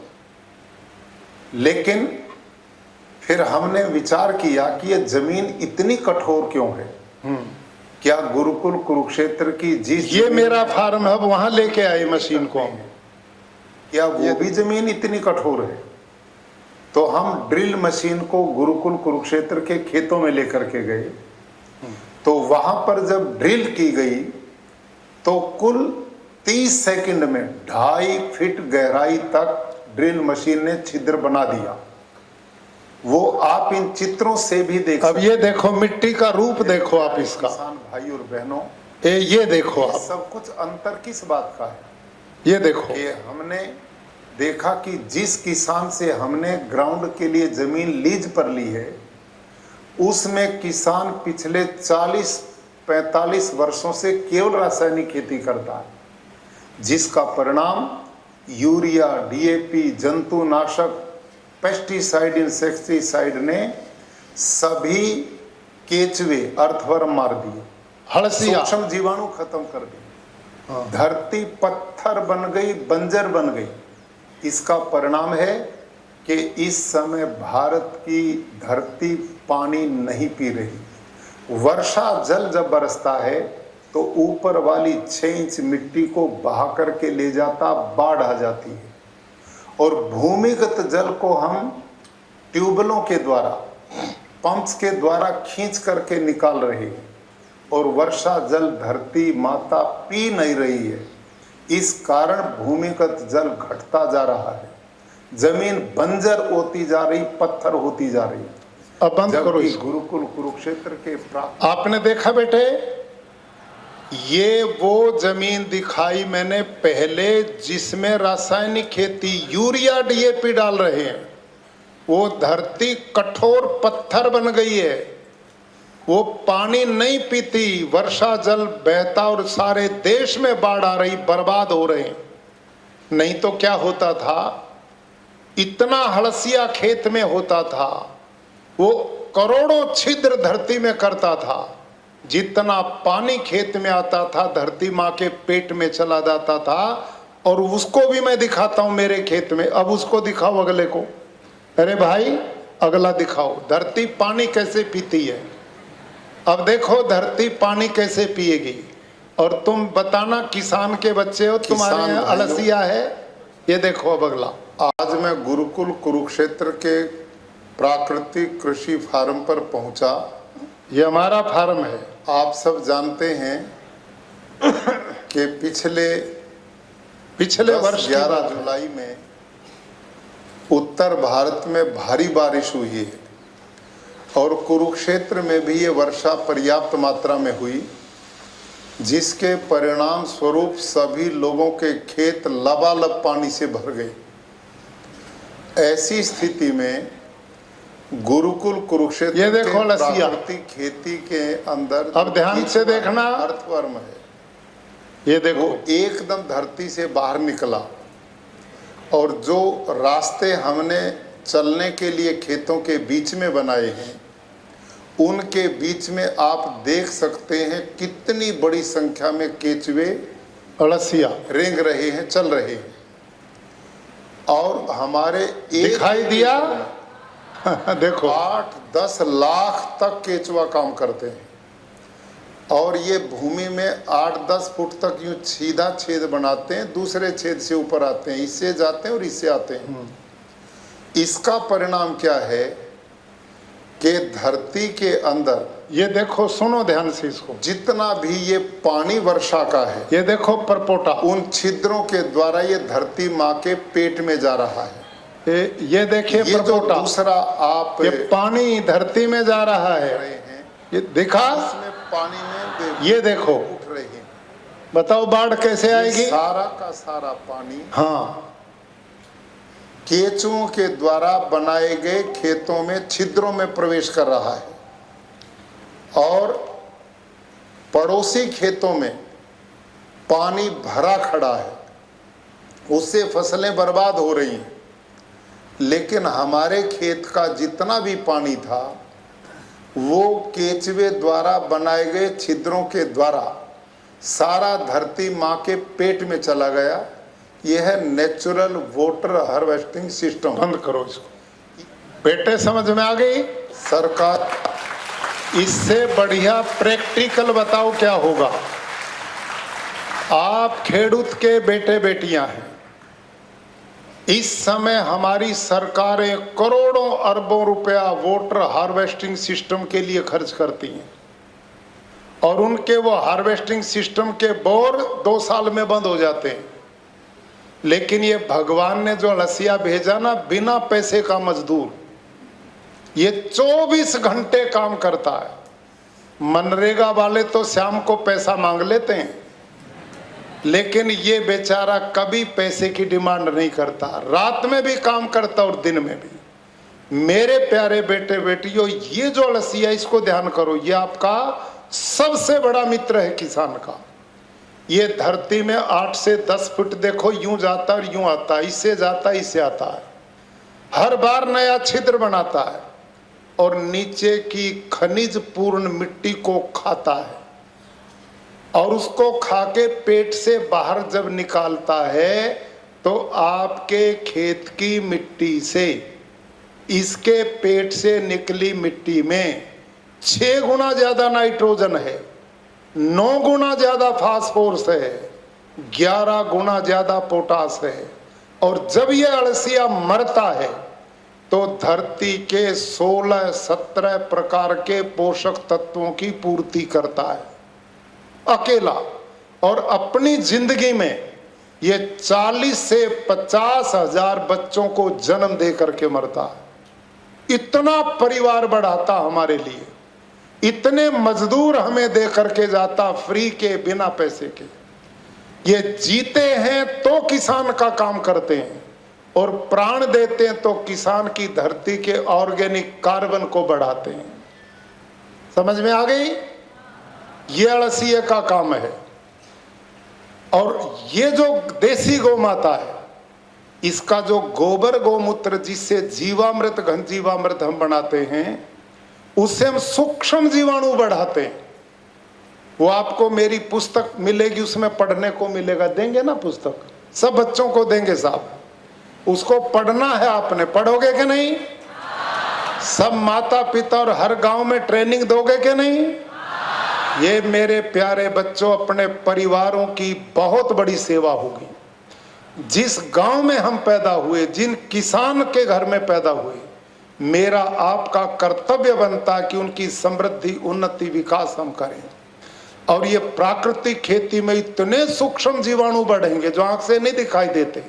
लेकिन फिर हमने विचार किया कि ये जमीन इतनी कठोर क्यों है। क्या गुरुकुल कुरुक्षेत्र की जिस ये मेरा फार्म है, अब वहां लेके आए मशीन को हम। क्या वो भी जमीन इतनी कठोर है? तो हम ड्रिल मशीन को गुरुकुल कुरुक्षेत्र के खेतों में लेकर के गए। तो वहां पर जब ड्रिल की गई तो कुल 30 सेकंड में 2.5 फीट गहराई तक ड्रिल मशीन ने छिद्र बना दिया। वो आप इन चित्रों से भी देख अब ये देखो मिट्टी का रूप देखो आप इसका। किसान भाई और बहनों, ये देखो आप, सब कुछ अंतर किस बात का है? ये देखो कि हमने देखा कि जिस किसान से हमने ग्राउंड के लिए जमीन लीज पर ली है उसमें किसान पिछले 40-45 वर्षों से केवल रासायनिक खेती करता है, जिसका परिणाम यूरिया, डीएपी, जंतुनाशक, पेस्टिसाइड, इंसेक्टिसाइड ने सभी केचुए, अर्थवर्म मार दिए, हड़सिया, सूक्ष्म जीवाणु खत्म कर दिए। धरती पत्थर बन गई, बंजर बन गई। इसका परिणाम है कि इस समय भारत की धरती पानी नहीं पी रही। वर्षा जल जब बरसता है तो ऊपर वाली 6 इंच मिट्टी को बहा करके ले जाता, बाढ़ आ जाती है और भूमिगत जल को हम ट्यूबवेलों के द्वारा, पंप्स के द्वारा खींच करके निकाल रहे हैं और वर्षा जल धरती माता पी नहीं रही है। इस कारण भूमिगत जल घटता जा रहा है, जमीन बंजर होती जा रही, पत्थर होती जा रही। अब बंद करो इस गुरुकुल कुरुक्षेत्र के आपने देखा बेटे, ये वो जमीन दिखाई मैंने पहले जिसमें रासायनिक खेती यूरिया डीएपी डाल रहे हैं। वो धरती कठोर पत्थर बन गई है, वो पानी नहीं पीती, वर्षा जल बहता और सारे देश में बाढ़ आ रही, बर्बाद हो रहे हैं। नहीं तो क्या होता था, इतना हड़सिया खेत में होता था, वो करोड़ों छिद्र धरती में करता था, जितना पानी खेत में आता था धरती माँ के पेट में चला जाता था। और उसको भी मैं दिखाता हूं मेरे खेत में। अब उसको दिखाओ अगले को, अरे भाई अगला दिखाओ, धरती पानी कैसे पीती है। अब देखो धरती पानी कैसे पिएगी। और तुम बताना किसान के बच्चे हो, तुम्हारे यहाँ अलसिया है। ये देखो अब अगला। आज मैं गुरुकुल कुरुक्षेत्र के प्राकृतिक कृषि फार्म पर पहुंचा। ये हमारा फार्म है। आप सब जानते हैं कि पिछले वर्ष 11 जुलाई में उत्तर भारत में भारी बारिश हुई है और कुरुक्षेत्र में भी ये वर्षा पर्याप्त मात्रा में हुई, जिसके परिणाम स्वरूप सभी लोगों के खेत लबालब पानी से भर गए। ऐसी स्थिति में गुरुकुल कुरुक्षेत्र ये देखो लसिया, प्राकृतिक खेती के अंदर अब ध्यान से देखना, अर्थवर्म है। ये देखो वो एकदम धरती से बाहर निकला और जो रास्ते हमने चलने के लिए खेतों के बीच में बनाए हैं उनके बीच में आप देख सकते हैं कितनी बड़ी संख्या में केचुए, अलसिया रेंग रहे हैं, चल रहे हैं। और हमारे दिखाई दिया देखो 8-10 लाख तक केचुआ काम करते हैं और ये भूमि में 8-10 फुट तक यूं सीधा छेद बनाते हैं, दूसरे छेद से ऊपर आते हैं, इससे जाते हैं और इससे आते हैं। इसका परिणाम क्या है कि धरती के अंदर, ये देखो, सुनो ध्यान से इसको, जितना भी ये पानी वर्षा का है, ये देखो परपोटा, उन छिद्रों के द्वारा ये धरती माँ के पेट में जा रहा है। ये देखिए परपोटा, दूसरा आप ये पानी धरती में जा रहा है, ये दिखा, इसमें पानी में ये देखो उठ रही है। बताओ बाढ़ कैसे आएगी। सारा का सारा पानी हाँ केचुओं के द्वारा बनाए गए खेतों में छिद्रों में प्रवेश कर रहा है और पड़ोसी खेतों में पानी भरा खड़ा है, उससे फसलें बर्बाद हो रही हैं, लेकिन हमारे खेत का जितना भी पानी था वो केचुए द्वारा बनाए गए छिद्रों के द्वारा सारा धरती माँ के पेट में चला गया। यह है नेचुरल वाटर हार्वेस्टिंग सिस्टम। बंद करो इसको। बेटे समझ में आ गई? सरकार इससे बढ़िया प्रैक्टिकल बताओ क्या होगा। आप खेडूत के बेटे बेटियां हैं। इस समय हमारी सरकारें करोड़ों अरबों रुपया वाटर हार्वेस्टिंग सिस्टम के लिए खर्च करती हैं और उनके वो हार्वेस्टिंग सिस्टम के बोर 2 साल में बंद हो जाते हैं। लेकिन ये भगवान ने जो अलसिया भेजा ना, बिना पैसे का मजदूर, ये 24 घंटे काम करता है। मनरेगा वाले तो शाम को पैसा मांग लेते हैं, लेकिन ये बेचारा कभी पैसे की डिमांड नहीं करता, रात में भी काम करता और दिन में भी। मेरे प्यारे बेटे बेटियों, ये जो अलसिया, इसको ध्यान करो, ये आपका सबसे बड़ा मित्र है किसान का। ये धरती में 8 से 10 फुट देखो, यूं जाता और यूं आता, इससे जाता इससे आता है, हर बार नया छिद्र बनाता है और नीचे की खनिज पूर्ण मिट्टी को खाता है और उसको खा के पेट से बाहर जब निकालता है तो आपके खेत की मिट्टी से इसके पेट से निकली मिट्टी में 6 गुना ज्यादा नाइट्रोजन है, 9 गुना ज्यादा फास्फोरस है, 11 गुना ज्यादा पोटास है। और जब ये अलसिया मरता है तो धरती के 16-17 प्रकार के पोषक तत्वों की पूर्ति करता है अकेला। और अपनी जिंदगी में ये 40 से 50 हजार बच्चों को जन्म दे करके मरता है। इतना परिवार बढ़ाता हमारे लिए, इतने मजदूर हमें दे करके जाता फ्री के, बिना पैसे के। ये जीते हैं तो किसान का काम करते हैं और प्राण देते हैं तो किसान की धरती के ऑर्गेनिक कार्बन को बढ़ाते हैं। समझ में आ गई? ये अलसिये का काम है। और ये जो देसी गौ माता है, इसका जो गोबर गौमूत्र जिससे जीवामृत, घन जीवामृत हम बनाते हैं, उससे हम सूक्ष्म जीवाणु बढ़ाते हैं। वो आपको मेरी पुस्तक मिलेगी, उसमें पढ़ने को मिलेगा, देंगे ना पुस्तक, सब बच्चों को देंगे साहब, उसको पढ़ना है। आपने पढ़ोगे कि नहीं? सब माता पिता और हर गांव में ट्रेनिंग दोगे कि नहीं? ये मेरे प्यारे बच्चों, अपने परिवारों की बहुत बड़ी सेवा होगी। जिस गांव में हम पैदा हुए, जिन किसान के घर में पैदा हुए, मेरा आपका कर्तव्य बनता है कि उनकी समृद्धि, उन्नति, विकास हम करें। और ये प्राकृतिक खेती में इतने सूक्ष्म जीवाणु बढ़ेंगे जो आंख से नहीं दिखाई देते,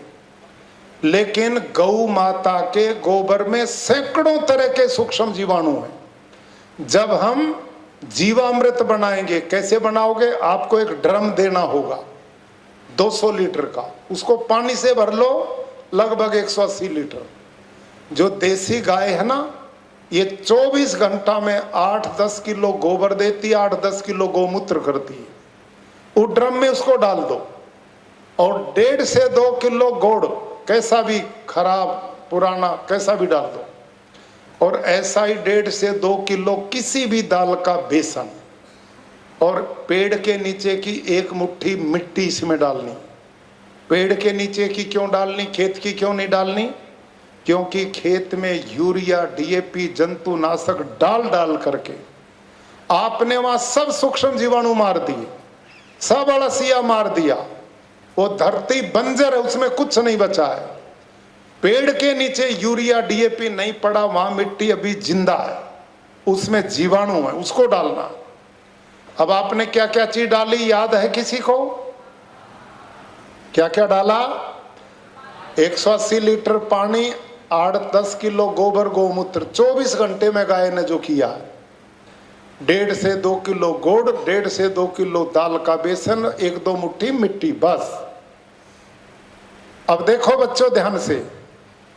लेकिन गौ माता के गोबर में सैकड़ों तरह के सूक्ष्म जीवाणु हैं। जब हम जीवामृत बनाएंगे, कैसे बनाओगे? आपको एक ड्रम देना होगा 200 लीटर का, उसको पानी से भर लो, लगभग 180 लीटर। जो देसी गाय है ना, ये 24 घंटा में 8-10 किलो गोबर देती है, 8-10 किलो गौमूत्र करती है। उस ड्रम में उसको डाल दो और 1.5 से 2 किलो गुड़, कैसा भी खराब पुराना कैसा भी डाल दो, और ऐसा ही 1.5 से 2 किलो किसी भी दाल का बेसन, और पेड़ के नीचे की 1 मुट्ठी मिट्टी इसमें डालनी। पेड़ के नीचे की क्यों डालनी, खेत की क्यों नहीं डालनी? क्योंकि खेत में यूरिया, डीएपी, जंतुनाशक डाल डाल करके आपने वहां सब सूक्ष्म जीवाणु मार दिए, सब अलसिया मार दिया। वो धरती बंजर है, उसमें कुछ नहीं बचा है। पेड़ के नीचे यूरिया, डीएपी नहीं पड़ा, वहां मिट्टी अभी जिंदा है, उसमें जीवाणु है, उसको डालना। अब आपने क्या क्या चीज डाली, याद है किसी को? क्या क्या डाला? 180 लीटर पानी, 8-10 किलो गोबर गौमूत्र, 24 घंटे में गाय ने जो किया, 1.5 से 2 किलो गुड़, 1.5 से 2 किलो दाल का बेसन, 1-2 मुट्ठी मिट्टी, बस। अब देखो बच्चों ध्यान से,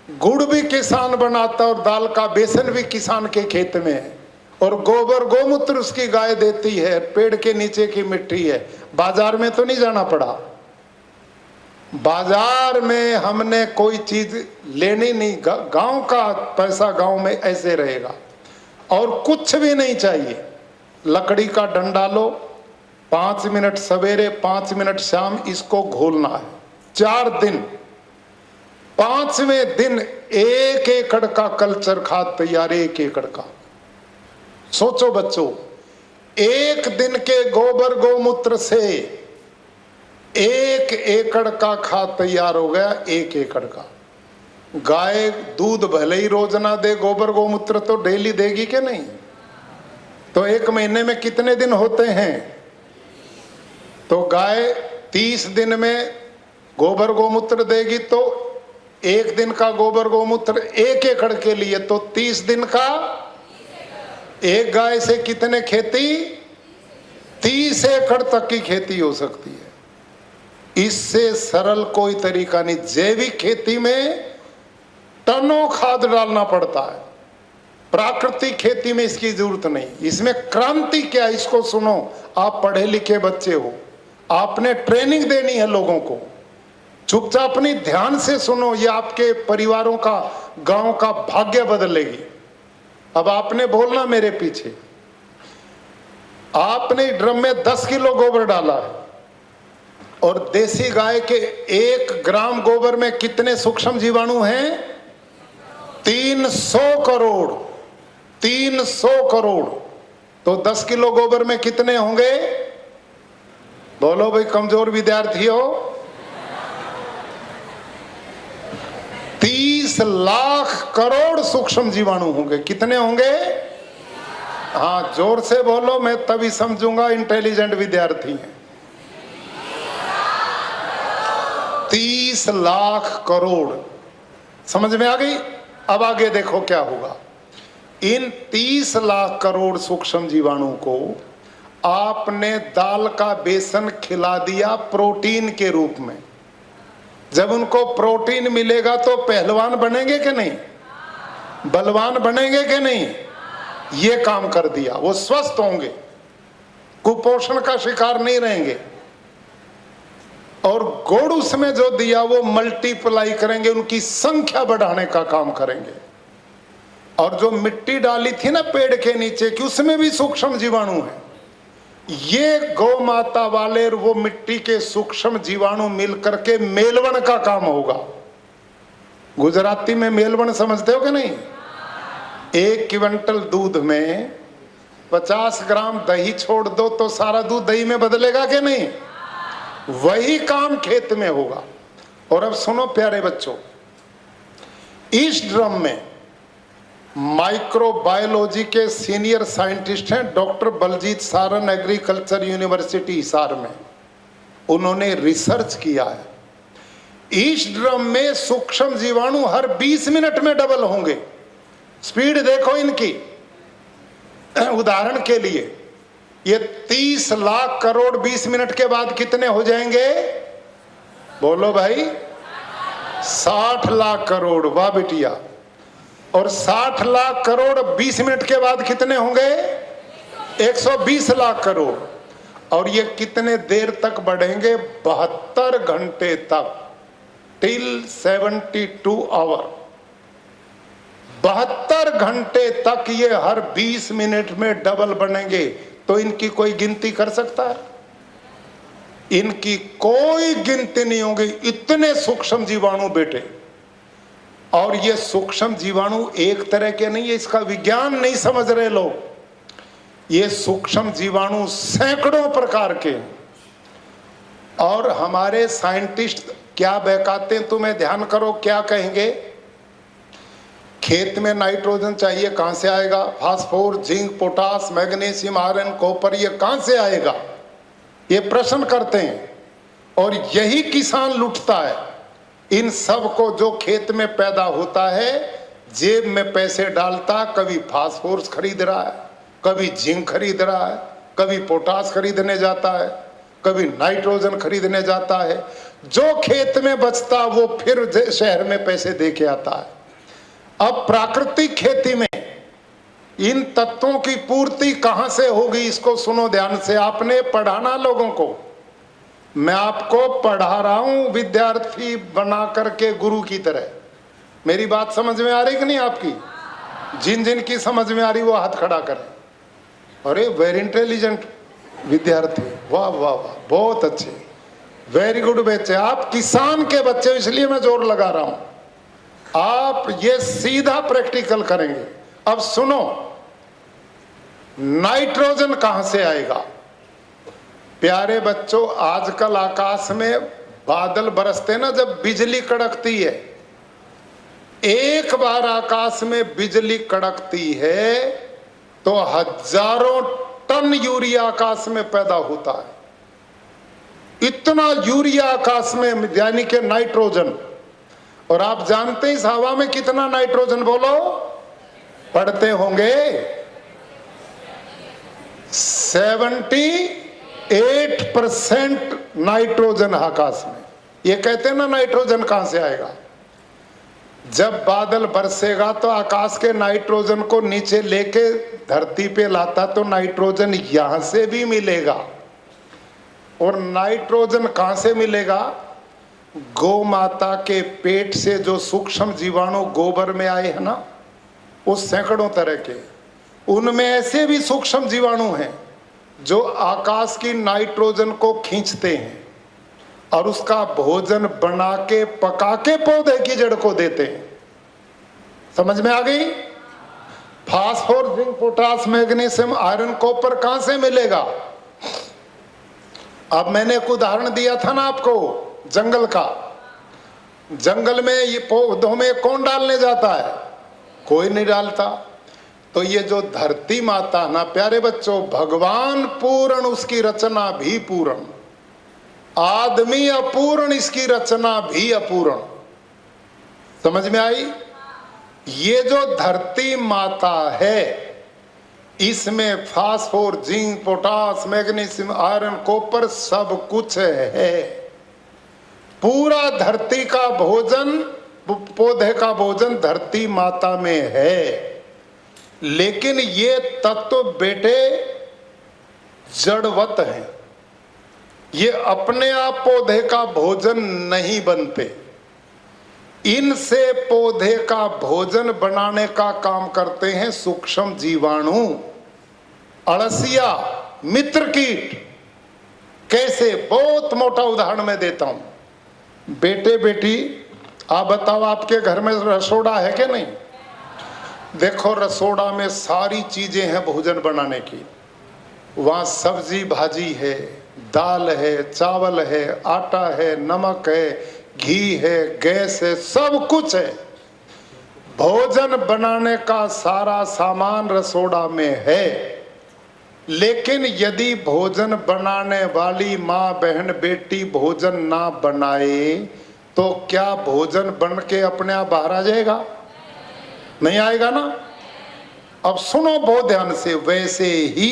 गुड़ भी किसान बनाता और दाल का बेसन भी किसान के खेत में है, और गोबर गोमूत्र उसकी गाय देती है, पेड़ के नीचे की मिट्टी है। बाजार में तो नहीं जाना पड़ा। बाजार में हमने कोई चीज लेनी नहीं, गांव का पैसा गांव में ऐसे रहेगा। और कुछ भी नहीं चाहिए, लकड़ी का डंडा लो, 5 मिनट सवेरे 5 मिनट शाम इसको घोलना है, 4 दिन। 5वें दिन 1 एकड़ का कल्चर खाद तैयार, 1 एकड़ का। सोचो बच्चों, 1 दिन के गोबर गोमूत्र से 1 एकड़ का खाद तैयार हो गया, 1 एकड़ का। गाय दूध भले ही रोज ना दे, गोबर गोमूत्र तो डेली देगी कि नहीं? तो 1 महीने में कितने दिन होते हैं? तो गाय 30 दिन में गोबर गोमूत्र देगी, तो 1 दिन का गोबर गोमूत्र 1 एकड़ के लिए, तो 30 दिन का। एक गाय से कितने खेती? 30 एकड़ तक की खेती हो सकती है। इससे सरल कोई तरीका नहीं। जैविक खेती में टनों खाद डालना पड़ता है, प्राकृतिक खेती में इसकी जरूरत नहीं। इसमें क्रांति क्या है, इसको सुनो। आप पढ़े लिखे बच्चे हो, आपने ट्रेनिंग देनी है लोगों को। चुपचाप अपनी ध्यान से सुनो, ये आपके परिवारों का, गांव का भाग्य बदलेगी। अब आपने बोलना मेरे पीछे। आपने ड्रम में 10 किलो गोबर डाला है, और देसी गाय के 1 ग्राम गोबर में कितने सूक्ष्म जीवाणु हैं? 300 करोड़। 300 करोड़। तो 10 किलो गोबर में कितने होंगे? बोलो भाई, कमजोर विद्यार्थी हो। 30 लाख करोड़ सूक्ष्म जीवाणु होंगे। कितने होंगे? हाँ, जोर से बोलो, मैं तभी समझूंगा इंटेलिजेंट विद्यार्थी हैं। 30 लाख करोड़। समझ में आ गई? अब आगे देखो क्या होगा। इन 30 लाख करोड़ सूक्ष्म जीवाणु को आपने दाल का बेसन खिला दिया प्रोटीन के रूप में। जब उनको प्रोटीन मिलेगा तो पहलवान बनेंगे कि नहीं? बलवान बनेंगे कि नहीं? ये काम कर दिया। वो स्वस्थ होंगे, कुपोषण का शिकार नहीं रहेंगे। और गुड़ उसमें जो दिया वो मल्टीप्लाई करेंगे, उनकी संख्या बढ़ाने का काम करेंगे। और जो मिट्टी डाली थी ना पेड़ के नीचे की, उसमें भी सूक्ष्म जीवाणु है। ये गौ माता वाले और वो मिट्टी के सूक्ष्म जीवाणु मिलकर के मेलवन का काम होगा। गुजराती में मेलवन समझते हो कि नहीं? 1 क्विंटल दूध में 50 ग्राम दही छोड़ दो तो सारा दूध दही में बदलेगा कि नहीं? वही काम खेत में होगा। और अब सुनो प्यारे बच्चों, इस ड्रम में माइक्रोबायोलॉजी के सीनियर साइंटिस्ट हैं doctor Baljit Saran, agriculture university Hisar में। उन्होंने रिसर्च किया है। इस ड्रम में सूक्ष्म जीवाणु हर 20 मिनट में डबल होंगे। स्पीड देखो इनकी। उदाहरण के लिए, ये 30 लाख करोड़ 20 मिनट के बाद कितने हो जाएंगे? बोलो भाई, 60 लाख करोड़। वाह बिटिया। और 60 लाख करोड़ 20 मिनट के बाद कितने होंगे? 120 लाख करोड़। और ये कितने देर तक बढ़ेंगे? 72 घंटे तक, टिल 72 आवर। 72 घंटे तक ये हर 20 मिनट में डबल बनेंगे। तो इनकी कोई गिनती कर सकता है? इनकी कोई गिनती नहीं होगी, इतने सूक्ष्म जीवाणु बेटे। और ये सूक्ष्म जीवाणु एक तरह के नहीं है, इसका विज्ञान नहीं समझ रहे लोग। ये सूक्ष्म जीवाणु सैकड़ों प्रकार के हैं। और हमारे साइंटिस्ट क्या बहकाते हैं, तुम्हें ध्यान करो क्या कहेंगे। खेत में नाइट्रोजन चाहिए, कहां से आएगा? Phosphorus, zinc, potash, magnesium, iron, copper, ये कहां से आएगा? ये प्रश्न करते हैं। और यही किसान लुटता है। इन सब को जो खेत में पैदा होता है, जेब में पैसे डालता, कभी फास्फोरस खरीद रहा है, कभी जिंक खरीद रहा है, कभी पोटास खरीदने जाता है, कभी नाइट्रोजन खरीदने जाता है। जो खेत में बचता वो फिर शहर में पैसे दे के आता है। अब प्राकृतिक खेती में इन तत्वों की पूर्ति कहां से होगी, इसको सुनो ध्यान से। आपने पढ़ाना लोगों को, मैं आपको पढ़ा रहा हूं विद्यार्थी बना करके गुरु की तरह। मेरी बात समझ में आ रही कि नहीं आपकी? जिन जिन की समझ में आ रही वो हाथ खड़ा करें। अरे वेरी इंटेलिजेंट विद्यार्थी, वाह वाह वाह, बहुत अच्छे, वेरी गुड बच्चे। आप किसान के बच्चे, इसलिए मैं जोर लगा रहा हूं। आप ये सीधा प्रैक्टिकल करेंगे। अब सुनो, नाइट्रोजन कहां से आएगा? प्यारे बच्चों, आजकल आकाश में बादल बरसते ना, जब बिजली कड़कती है, एक बार आकाश में बिजली कड़कती है तो हजारों टन यूरिया आकाश में पैदा होता है। इतना यूरिया आकाश में, यानी कि नाइट्रोजन। और आप जानते हैं इस हवा में कितना नाइट्रोजन, बोलो, पढ़ते होंगे 78% नाइट्रोजन आकाश में। ये कहते हैं ना नाइट्रोजन कहां से आएगा? जब बादल बरसेगा तो आकाश के नाइट्रोजन को नीचे लेके धरती पे लाता तो नाइट्रोजन यहां से भी मिलेगा। और नाइट्रोजन कहां से मिलेगा? गौ माता के पेट से जो सूक्ष्म जीवाणु गोबर में आए हैं ना, उस सैकड़ों तरह के, उनमें ऐसे भी सूक्ष्म जीवाणु हैं जो आकाश की नाइट्रोजन को खींचते हैं और उसका भोजन बना के पका के पौधे की जड़ को देते हैं। समझ में आ गई? Phosphorus, zinc, potash, magnesium, iron, copper कहां से मिलेगा? अब मैंने एक उदाहरण दिया था ना आपको जंगल का। जंगल में ये पौधों में कौन डालने जाता है? कोई नहीं डालता। तो ये जो धरती माता ना प्यारे बच्चों, भगवान पूर्ण, उसकी रचना भी पूर्ण, आदमी अपूर्ण, इसकी रचना भी अपूर्ण। समझ में आई? ये जो धरती माता है, इसमें phosphor, zinc, potash, magnesium, iron, copper सब कुछ है। पूरा धरती का भोजन, पौधे का भोजन धरती माता में है। लेकिन ये तत्व बेटे जड़वत हैं, ये अपने आप पौधे का भोजन नहीं बनते। इनसे पौधे का भोजन बनाने का काम करते हैं सूक्ष्म जीवाणु, अळसिया, मित्र कीट। कैसे? बहुत मोटा उदाहरण मैं देता हूं। बेटे बेटी, आप बताओ, आपके घर में रसोड़ा है कि नहीं? देखो, रसोड़ा में सारी चीजें हैं भोजन बनाने की। वहां सब्जी भाजी है, दाल है, चावल है, आटा है, नमक है, घी है, गैस है, सब कुछ है। भोजन बनाने का सारा सामान रसोड़ा में है। लेकिन यदि भोजन बनाने वाली माँ, बहन, बेटी भोजन ना बनाए तो क्या भोजन बन के अपने आप बाहर आ जाएगा? नहीं आएगा ना। अब सुनो बहुत ध्यान से। वैसे ही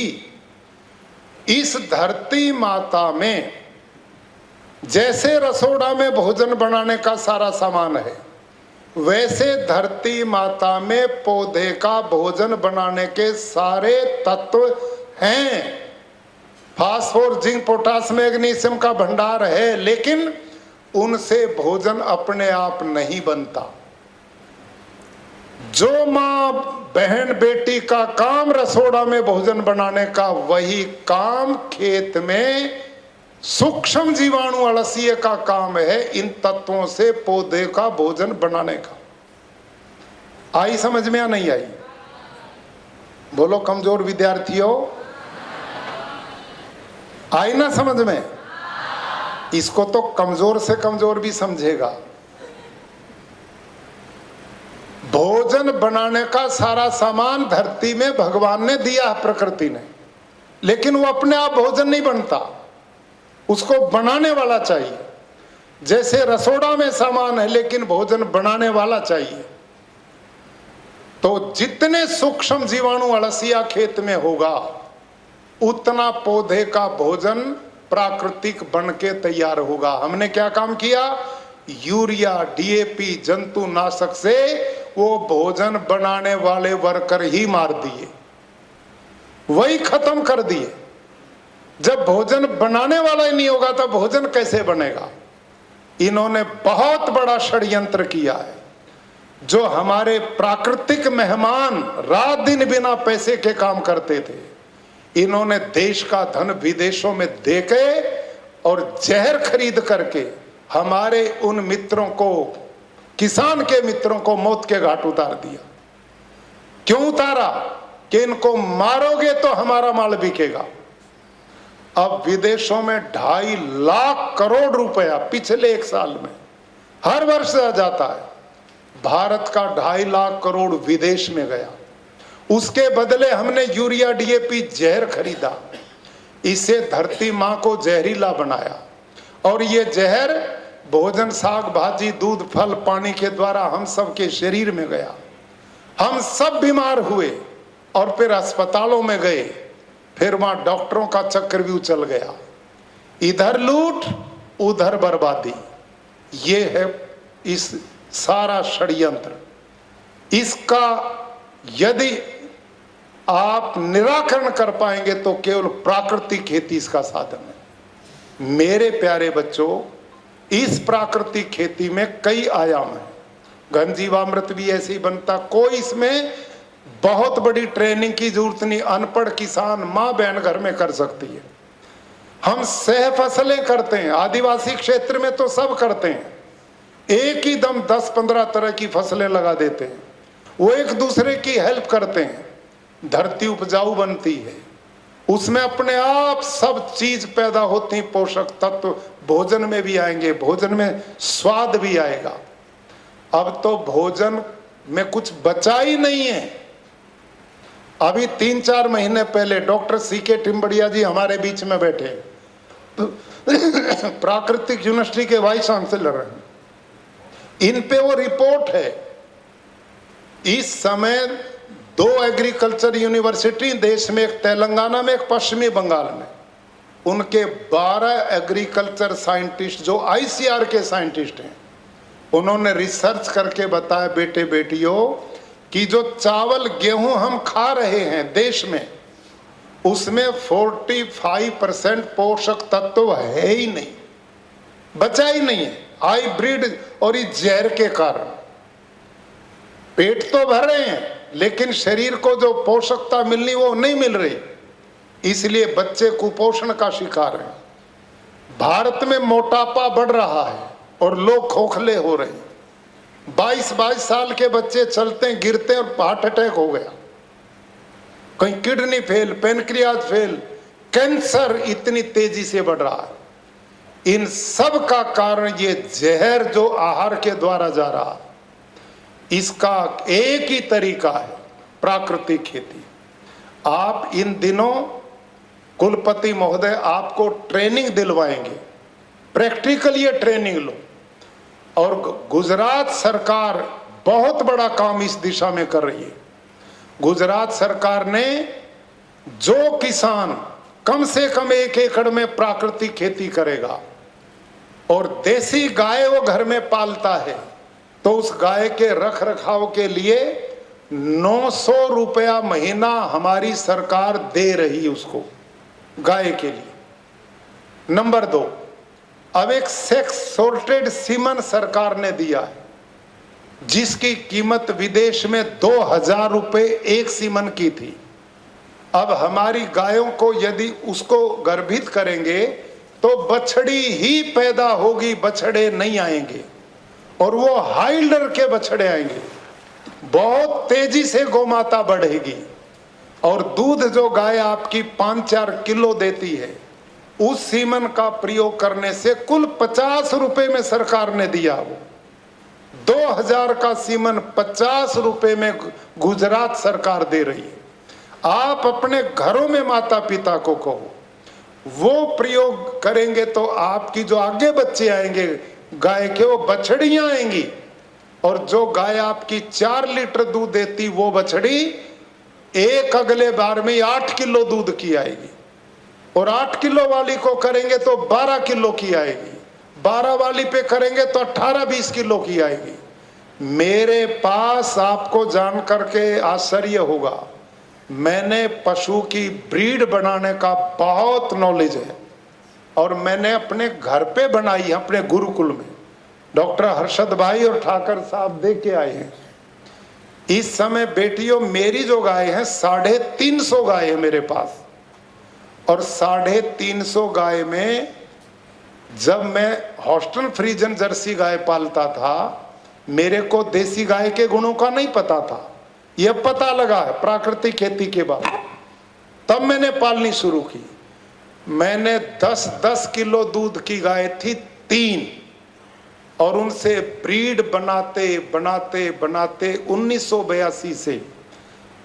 इस धरती माता में जैसे रसोड़ा में भोजन बनाने का सारा सामान है, वैसे धरती माता में पौधे का भोजन बनाने के सारे तत्व हैं। फास्फोर, जिंक, पोटास, मैग्नीशियम का भंडार है, लेकिन उनसे भोजन अपने आप नहीं बनता। जो माँ, बहन, बेटी का काम रसोड़ा में भोजन बनाने का, वही काम खेत में सूक्ष्म जीवाणु अळसिये का काम है इन तत्वों से पौधे का भोजन बनाने का। आई समझ में या नहीं आई? बोलो कमजोर विद्यार्थियों, आई ना समझ में? इसको तो कमजोर से कमजोर भी समझेगा। भोजन बनाने का सारा सामान धरती में भगवान ने दिया है, प्रकृति ने, लेकिन वो अपने आप भोजन नहीं बनता, उसको बनाने वाला चाहिए। जैसे रसोड़ा में सामान है लेकिन भोजन बनाने वाला चाहिए। तो जितने सूक्ष्म जीवाणु अळसिया खेत में होगा, उतना पौधे का भोजन प्राकृतिक बन के तैयार होगा। हमने क्या काम किया? यूरिया, डीएपी, जंतुनाशक से वो भोजन बनाने वाले वर्कर ही मार दिए, वही खत्म कर दिए। जब भोजन बनाने वाला ही नहीं होगा तो भोजन कैसे बनेगा? इन्होंने बहुत बड़ा षड्यंत्र किया है। जो हमारे प्राकृतिक मेहमान रात दिन बिना पैसे के काम करते थे, इन्होंने देश का धन विदेशों में देके और जहर खरीद करके हमारे उन मित्रों को, किसान के मित्रों को मौत के घाट उतार दिया। क्यों उतारा? कि इनको मारोगे तो हमारा माल बिकेगा। अब विदेशों में 2.5 लाख करोड़ रुपया पिछले 1 साल में हर वर्ष आ जाता है। भारत का 2.5 लाख करोड़ विदेश में गया। उसके बदले हमने यूरिया डीएपी जहर खरीदा, इसे धरती मां को जहरीला बनाया और ये जहर भोजन, साग भाजी, दूध, फल, पानी के द्वारा हम सब के शरीर में गया। हम सब बीमार हुए और फिर अस्पतालों में गए, फिर वहां डॉक्टरों का चक्रव्यूह चल गया। इधर लूट उधर बर्बादी, ये है इस सारा षड्यंत्र। इसका यदि आप निराकरण कर पाएंगे तो केवल प्राकृतिक खेती इसका साधन है। मेरे प्यारे बच्चों, इस प्राकृतिक खेती में कई आयाम हैं। घन जीवामृत भी ऐसे ही बनता, कोई इसमें बहुत बड़ी ट्रेनिंग की जरूरत नहीं, अनपढ़ किसान, माँ बहन घर में कर सकती है। हम सह फसलें करते हैं, आदिवासी क्षेत्र में तो सब करते हैं, एक ही दम 10-15 तरह की फसलें लगा देते हैं, वो एक दूसरे की हेल्प करते हैं, धरती उपजाऊ बनती है, उसमें अपने आप सब चीज पैदा होती, पोषक तत्व भोजन में भी आएंगे, भोजन में स्वाद भी आएगा। अब तो भोजन में कुछ बचा ही नहीं है। अभी 3-4 महीने पहले डॉक्टर सीके टिम्बड़िया जी हमारे बीच में बैठे, प्राकृतिक यूनिवर्सिटी के वाइस चांसलर हैं। इन पे वो रिपोर्ट है, इस समय 2 एग्रीकल्चर यूनिवर्सिटी देश में, एक तेलंगाना में, एक पश्चिमी बंगाल में, उनके 12 एग्रीकल्चर साइंटिस्ट जो आईसीआर के साइंटिस्ट हैं, उन्होंने रिसर्च करके बताया बेटे बेटियों कि जो चावल गेहूं हम खा रहे हैं देश में, उसमें 45% पोषक तत्व है ही नहीं, बचा ही नहीं है। हाइब्रिड और इस जहर के कारण पेट तो भर रहे हैं लेकिन शरीर को जो पोषकता मिलनी वो नहीं मिल रही, इसलिए बच्चे कुपोषण का शिकार हैं। भारत में मोटापा बढ़ रहा है और लोग खोखले हो रहे हैं। 22 साल के बच्चे चलते हैं, गिरते हैं और हार्ट अटैक हो गया, कहीं kidney fail, pancreas fail, cancer इतनी तेजी से बढ़ रहा है। इन सब का कारण ये जहर जो आहार के द्वारा जा रहा, इसका एक ही तरीका है, प्राकृतिक खेती। आप इन दिनों कुलपति महोदय आपको ट्रेनिंग दिलवाएंगे, प्रैक्टिकल ये ट्रेनिंग लो। और गुजरात सरकार बहुत बड़ा काम इस दिशा में कर रही है। गुजरात सरकार ने जो किसान कम से कम 1 एकड़ में प्राकृतिक खेती करेगा और देसी गाय वो घर में पालता है, तो उस गाय के रख रखाव के लिए 900 रुपया महीना हमारी सरकार दे रही है उसको, गाय के लिए। नंबर 2, अब एक सेक्स सॉर्टेड सीमन सरकार ने दिया है, जिसकी कीमत विदेश में 2000 रुपये एक सीमन की थी। अब हमारी गायों को यदि उसको गर्भित करेंगे तो बछड़ी ही पैदा होगी, बछड़े नहीं आएंगे, और वो हाइल्डर के बछड़े आएंगे। बहुत तेजी से गौमाता बढ़ेगी और दूध जो गाय आपकी 5-4 किलो देती है, उस सीमन का प्रयोग करने से कुल 50 रुपए में सरकार ने दिया। वो 2000 का सीमन 50 रुपए में गुजरात सरकार दे रही है। आप अपने घरों में माता पिता को कहो, वो प्रयोग करेंगे तो आपकी जो आगे बच्चे आएंगे गाय के, वो बछड़ियां आएंगी, और जो गाय आपकी 4 लीटर दूध देती, वो बछड़ी एक अगले बार में 8 किलो दूध की आएगी, और 8 किलो वाली को करेंगे तो 12 किलो की आएगी, 12 वाली पे करेंगे तो 18-20 किलो की आएगी। मेरे पास, आपको जान करके आश्चर्य होगा, मैंने पशु की ब्रीड बनाने का बहुत नॉलेज है और मैंने अपने घर पे बनाई है, अपने गुरुकुल में। डॉक्टर हर्षद भाई और ठाकर साहब दे के आए हैं। इस समय बेटियों, मेरी जो गाय है 350 गाय है मेरे पास, और 350 गाय में जब मैं हॉस्टन फ्रीजन जर्सी गाय पालता था, मेरे को देसी गाय के गुणों का नहीं पता था। यह पता लगा है प्राकृतिक खेती के बाद, तब मैंने पालनी शुरू की। मैंने 10-10 किलो दूध की गाय थी 3, और उनसे ब्रीड बनाते बनाते बनाते 1982 से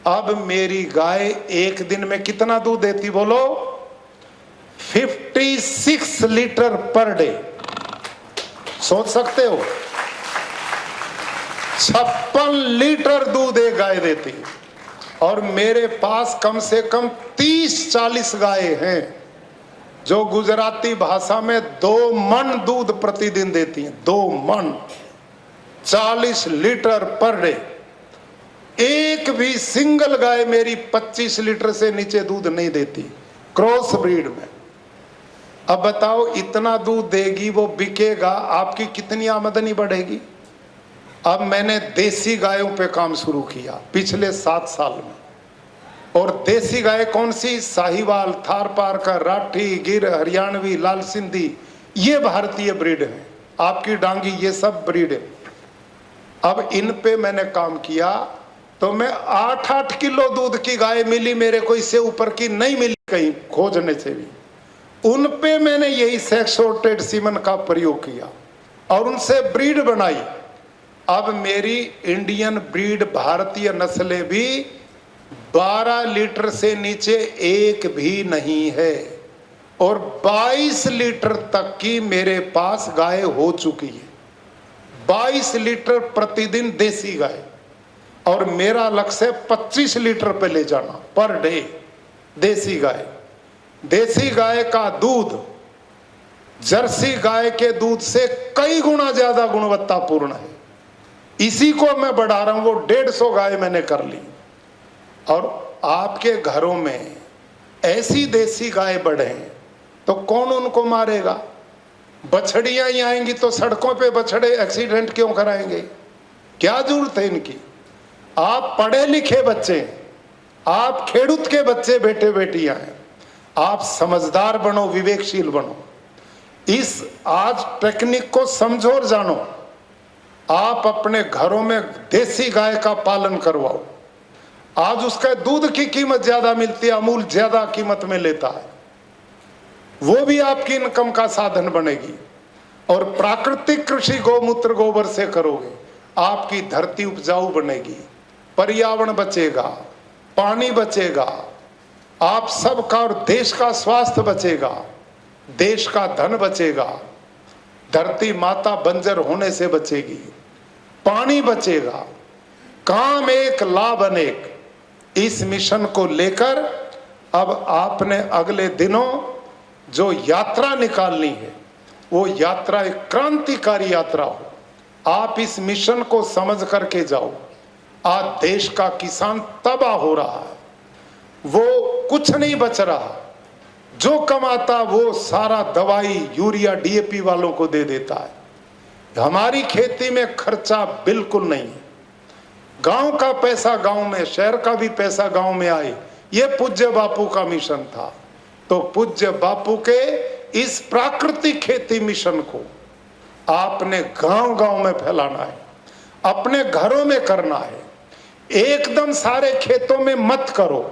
अब मेरी गाय एक दिन में कितना दूध देती बोलो? 56 लीटर पर डे। सोच सकते हो, 56 लीटर दूध एक गाय देती है। और मेरे पास कम से कम 30-40 गाय हैं जो गुजराती भाषा में 2 मन दूध प्रतिदिन देती हैं। 2 मन, 40 लीटर पर डे। एक भी सिंगल गाय मेरी 25 लीटर से नीचे दूध नहीं देती क्रॉस ब्रीड में। अब बताओ, इतना दूध देगी, वो बिकेगा, आपकी कितनी आमदनी बढ़ेगी? अब मैंने देसी गायों पे काम शुरू किया पिछले 7 साल में। और देसी गाय कौन सी? साहिवाल, थारपारकर, राठी, गिर, हरियाणवी, लाल सिंधी, ये भारतीय ब्रीड है। आपकी डांगी, ये सब ब्रीड है। अब इन पे मैंने काम किया तो मैं 8-8 किलो दूध की गाय मिली मेरे को, इससे ऊपर की नहीं मिली कहीं खोजने से भी। उन पे मैंने यही सेक्सोटेड सीमन का प्रयोग किया और उनसे ब्रीड बनाई। अब मेरी इंडियन ब्रीड भारतीय नस्लें भी 12 लीटर से नीचे एक भी नहीं है, और 22 लीटर तक की मेरे पास गाय हो चुकी है। 22 लीटर प्रतिदिन देसी गाय, और मेरा लक्ष्य है 25 लीटर पे ले जाना पर डे देसी गाय। देसी गाय का दूध जर्सी गाय के दूध से कई गुना ज्यादा गुणवत्तापूर्ण है। इसी को मैं बढ़ा रहा हूं। वो 150 गाय मैंने कर ली। और आपके घरों में ऐसी देसी गाय बढ़े तो कौन उनको मारेगा? बछड़ियां ही आएंगी तो सड़कों पे बछड़े एक्सीडेंट क्यों कराएंगे? क्या जरूरत है इनकी? आप पढ़े लिखे बच्चे, आप खेडूत के बच्चे, बेटे बेटियां हैं, आप समझदार बनो, विवेकशील बनो। इस आज टेक्निक को समझो और जानो। आप अपने घरों में देसी गाय का पालन करवाओ। आज उसका दूध की कीमत ज्यादा मिलती है, अमूल ज्यादा कीमत में लेता है, वो भी आपकी इनकम का साधन बनेगी। और प्राकृतिक कृषि गौमूत्र गोबर से करोगे, आपकी धरती उपजाऊ बनेगी, पर्यावरण बचेगा, पानी बचेगा, आप सबका और देश का स्वास्थ्य बचेगा, देश का धन बचेगा, धरती माता बंजर होने से बचेगी, पानी बचेगा, काम एक लाभ अनेक। इस मिशन को लेकर अब आपने अगले दिनों जो यात्रा निकालनी है, वो यात्रा एक क्रांतिकारी यात्रा हो। आप इस मिशन को समझ करके जाओ। आज देश का किसान तबाह हो रहा है, वो कुछ नहीं बच रहा। जो कमाता वो सारा दवाई, यूरिया, डीएपी वालों को दे देता है। हमारी खेती में खर्चा बिल्कुल नहीं है। गांव का पैसा गांव में, शहर का भी पैसा गांव में आए, ये पूज्य बापू का मिशन था। तो पूज्य बापू के इस प्राकृतिक खेती मिशन को आपने गांव गांव में फैलाना है, अपने घरों में करना है। एकदम सारे खेतों में मत करो।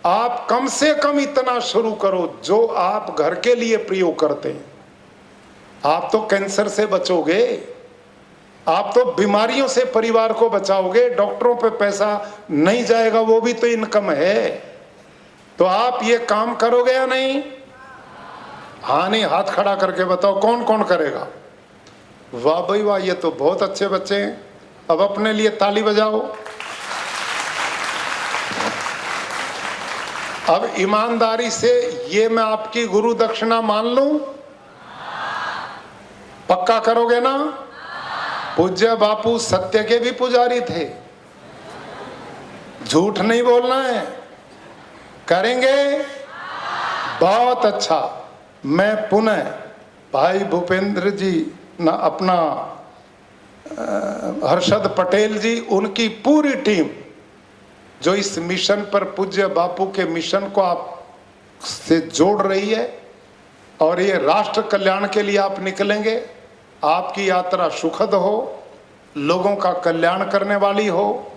आप कम से कम इतना शुरू करो जो आप घर के लिए प्रयोग करते हैं। आप तो कैंसर से बचोगे, आप तो बीमारियों से परिवार को बचाओगे, डॉक्टरों पे पैसा नहीं जाएगा, वो भी तो इनकम है। तो आप ये काम करोगे या नहीं? हाँ नहीं, हाथ खड़ा करके बताओ कौन कौन करेगा। वाह भाई वाह, ये तो बहुत अच्छे बच्चे हैं। अब अपने लिए ताली बजाओ। अब ईमानदारी से ये मैं आपकी गुरु दक्षिणा मान लूं? पक्का करोगे ना? पूज्य बापू सत्य के भी पुजारी थे, झूठ नहीं बोलना है। करेंगे? बहुत अच्छा। मैं पुनः भाई भूपेंद्र जी ना अपना हर्षद पटेल जी, उनकी पूरी टीम जो इस मिशन पर पूज्य बापू के मिशन को आप से जोड़ रही है, और ये राष्ट्र कल्याण के लिए आप निकलेंगे। आपकी यात्रा सुखद हो, लोगों का कल्याण करने वाली हो,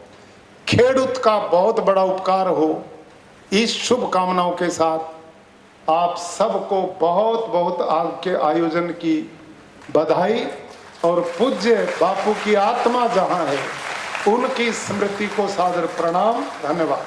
खेडूत का बहुत बड़ा उपकार हो। इस शुभ कामनाओं के साथ आप सबको बहुत बहुत आपके आयोजन की बधाई, और पूज्य बापू की आत्मा जहां है उनकी स्मृति को सादर प्रणाम। धन्यवाद।